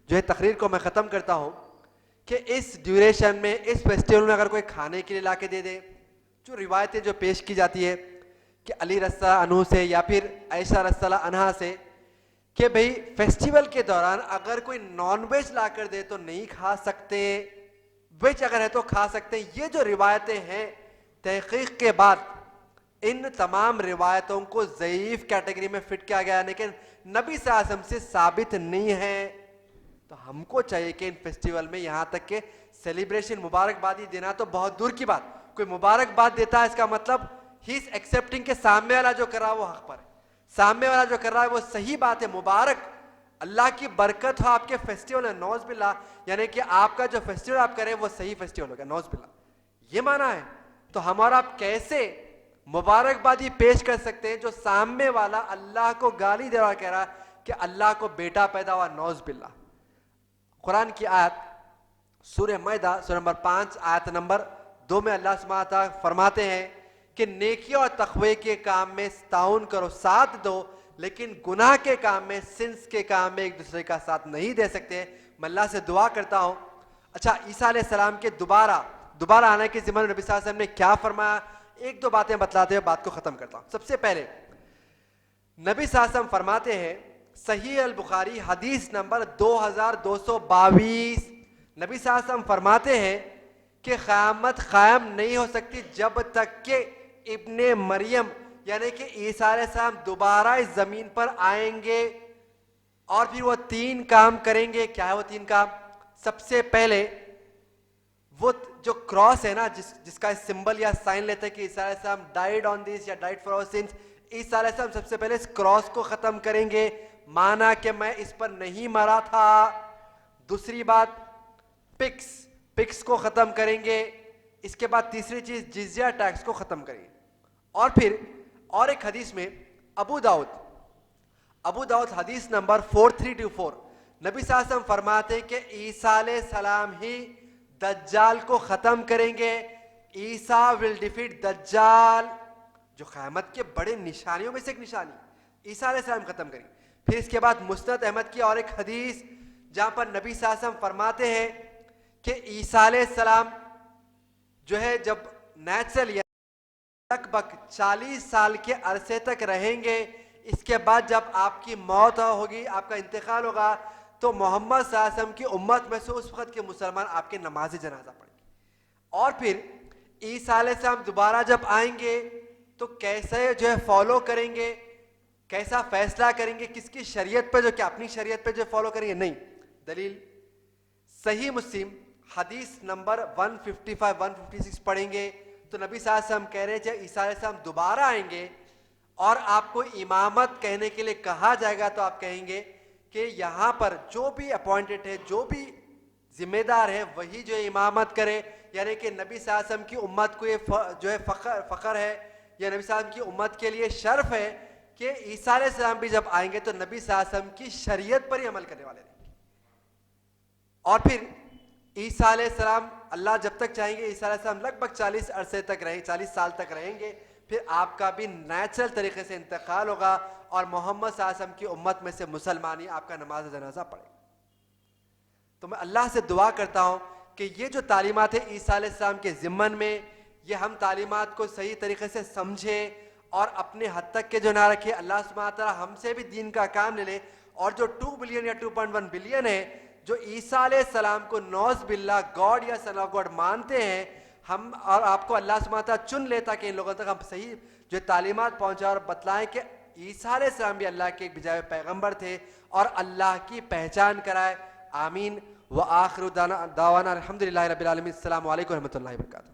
جو ہے تقریر کو میں ختم کرتا ہوں کہ اس ڈیوریشن میں اس فیسٹیول میں اگر کوئی کھانے کے لیے لا کے دے دے، جو روایتیں جو پیش کی جاتی ہے کہ علی رضی اللہ عنہ سے یا پھر عائشہ رضی اللہ عنہا سے کہ بھئی فیسٹیول کے دوران اگر کوئی نان ویج لا کر دے تو نہیں کھا سکتے، ویج اگر ہے تو کھا سکتے ہیں. یہ جو روایتیں ہیں تحقیق کے بعد ان تمام روایتوں کو ضعیف کیٹیگری میں فٹ کیا گیا، لیکن نبی صلی اللہ علیہ وسلم سے ثابت نہیں ہے. تو ہم کو چاہیے کہ ان فیسٹیول میں یہاں تک کہ سیلیبریشن مبارکبادی دینا تو بہت دور کی بات، کوئی مبارکباد دیتا ہے اس کا مطلب ہی از ایکسیپٹنگ کہ سامنے والا جو کر رہا ہے وہ حق پر ہے، سامنے والا جو کر رہا ہے وہ صحیح بات ہے، مبارک اللہ کی برکت ہو آپ کے فیسٹیول ہے. نوز باللہ یعنی کہ آپ کا جو فیسٹیول آپ کریں وہ صحیح فیسٹیول ہوگا، نوز باللہ یہ مانا ہے. تو ہم اور آپ کیسے مبارکبادی پیش کر سکتے ہیں جو سامنے والا اللہ کو گالی دے رہا کہہ رہا کہ اللہ کو بیٹا پیدا ہوا، نوز باللہ. قرآن کی آیت سورہ مائدہ سورہ نمبر 5 آیت نمبر 2 میں اللہ سبحانہ وتعالیٰ فرماتے ہیں کہ نیکی اور تقوی کے کام میں تعاون کرو، ساتھ دو، لیکن گناہ کے کام میں، سنس کے کام میں ایک دوسرے کا ساتھ نہیں دے سکتے. میں اللہ سے دعا کرتا ہوں. اچھا، عیسیٰ علیہ السلام کے دوبارہ آنے کے ذمہ نبی صلی اللہ علیہ وسلم نے کیا فرمایا، ایک دو باتیں بتلاتے ہوئے بات کو ختم کرتا ہوں. سب سے پہلے نبی صلی اللہ علیہ وسلم فرماتے ہیں صحیح البخاری حدیث نمبر 2222، نبی صلی اللہ علیہ وسلم فرماتے ہیں کہ قیامت قائم نہیں ہو سکتی جب تک کہ ابن مریم یعنی کہ عیسیٰ علیہ السلام دوبارہ اس زمین پر آئیں گے اور پھر وہ 3 کام کریں گے. کیا ہے وہ 3 کام؟ سب سے پہلے وہ جو کراس ہے نا جس کا سمبل یا سائن لیتے ہیں کہ عیسیٰ علیہ السلام ڈائیڈ آن دس یا ڈائیڈ فار آور سنس، عیسیٰ علیہ السلام سب سے پہلے اس کراس کو ختم کریں گے، مانا کہ میں اس پر نہیں مرا تھا. دوسری بات پکس کو ختم کریں گے. اس کے بعد تیسری چیز جزیہ ٹیکس کو ختم کریں گے. اور پھر اور ایک حدیث میں ابو داؤد حدیث نمبر 4324 نبی صلی اللہ علیہ وسلم فرماتے کہ عیسیٰ علیہ السلام ہی دجال کو ختم کریں گے. عیسیٰ ول ڈیفیٹ دجال، جو قیامت کے بڑے نشانیوں میں سے ایک نشانی عیسیٰ علیہ السلام ختم کریں. پھر اس کے بعد مسند احمد کی اور ایک حدیث جہاں پر نبی صلی اللہ علیہ وسلم فرماتے ہیں کہ عیسیٰ علیہ السلام جو ہے جب نیچرل لگ بھگ 40 سال کے عرصے تک رہیں گے، اس کے بعد جب آپ کی موت ہوگی، آپ کا انتقال ہوگا، تو محمد صلی اللہ علیہ وسلم کی امت میں سے اس وقت کے مسلمان آپ کے نماز جنازہ پڑھیں گے. اور پھر عیسیٰ علیہ السلام دوبارہ جب آئیں گے تو کیسے جو ہے فالو کریں گے، کیسا فیصلہ کریں گے، کس کی شریعت پہ، جو کہ اپنی شریعت پہ جو فالو کریں گے. نہیں، دلیل صحیح مسلم حدیث نمبر 155-156 پڑھیں گے تو نبی صلی اللہ علیہ وسلم کہہ رہے ہیں جب عیسیٰ علیہ السلام دوبارہ آئیں گے اور آپ کو امامت کہنے کے لیے کہا جائے گا تو آپ کہیں گے کہ یہاں پر جو بھی اپوائنٹڈ ہے، جو بھی ذمہ دار ہے، وہی جو امامت کرے. یعنی کہ نبی صلی اللہ علیہ وسلم کی امت کو یہ جو ہے فخر ہے، یا نبی صلی اللہ علیہ وسلم کی امت کے لیے شرف ہے کہ عیسیٰ علیہ السلام بھی جب آئیں گے تو نبی صلی اللہ علیہ وسلم کی شریعت پر ہی عمل کرنے والے رہیں گے. اور پھر عیسیٰ علیہ السلام اللہ جب تک چاہیں گے، عیسیٰ علیہ السلام لگ بھگ 40 سال تک رہیں گے، پھر آپ کا بھی نیچرل طریقے سے انتقال ہوگا اور محمد صلی اللہ علیہ وسلم کی امت میں سے مسلمانی آپ کا نماز جنازہ پڑھے. تو میں اللہ سے دعا کرتا ہوں کہ یہ جو تعلیمات ہیں عیسیٰ علیہ السلام کے ضمن میں، یہ ہم تعلیمات کو صحیح طریقے سے سمجھیں اور اپنے حد تک کے جو نہ رکھے. اللہ سبحانہ تعالیٰ ہم سے بھی دین کا کام لے لے. اور جو 2 بلین یا 2.1 بلین ہے جو عیسیٰ علیہ السلام کو نعوذ باللہ گاڈ یا سن آف گاڈ مانتے ہیں، ہم اور آپ کو اللہ سبحانہ تعالیٰ چن لیتا کہ ان لوگوں تک ہم صحیح جو تعلیمات پہنچائیں اور بتلائیں کہ عیسیٰ علیہ السلام بھی اللہ کے ایک بھیجے ہوئے پیغمبر تھے اور اللہ کی پہچان کرائے. آمین. وآخر دعوانا الحمدللہ رب العالمین. السلام علیکم ورحمۃ اللہ وبرکاتہ.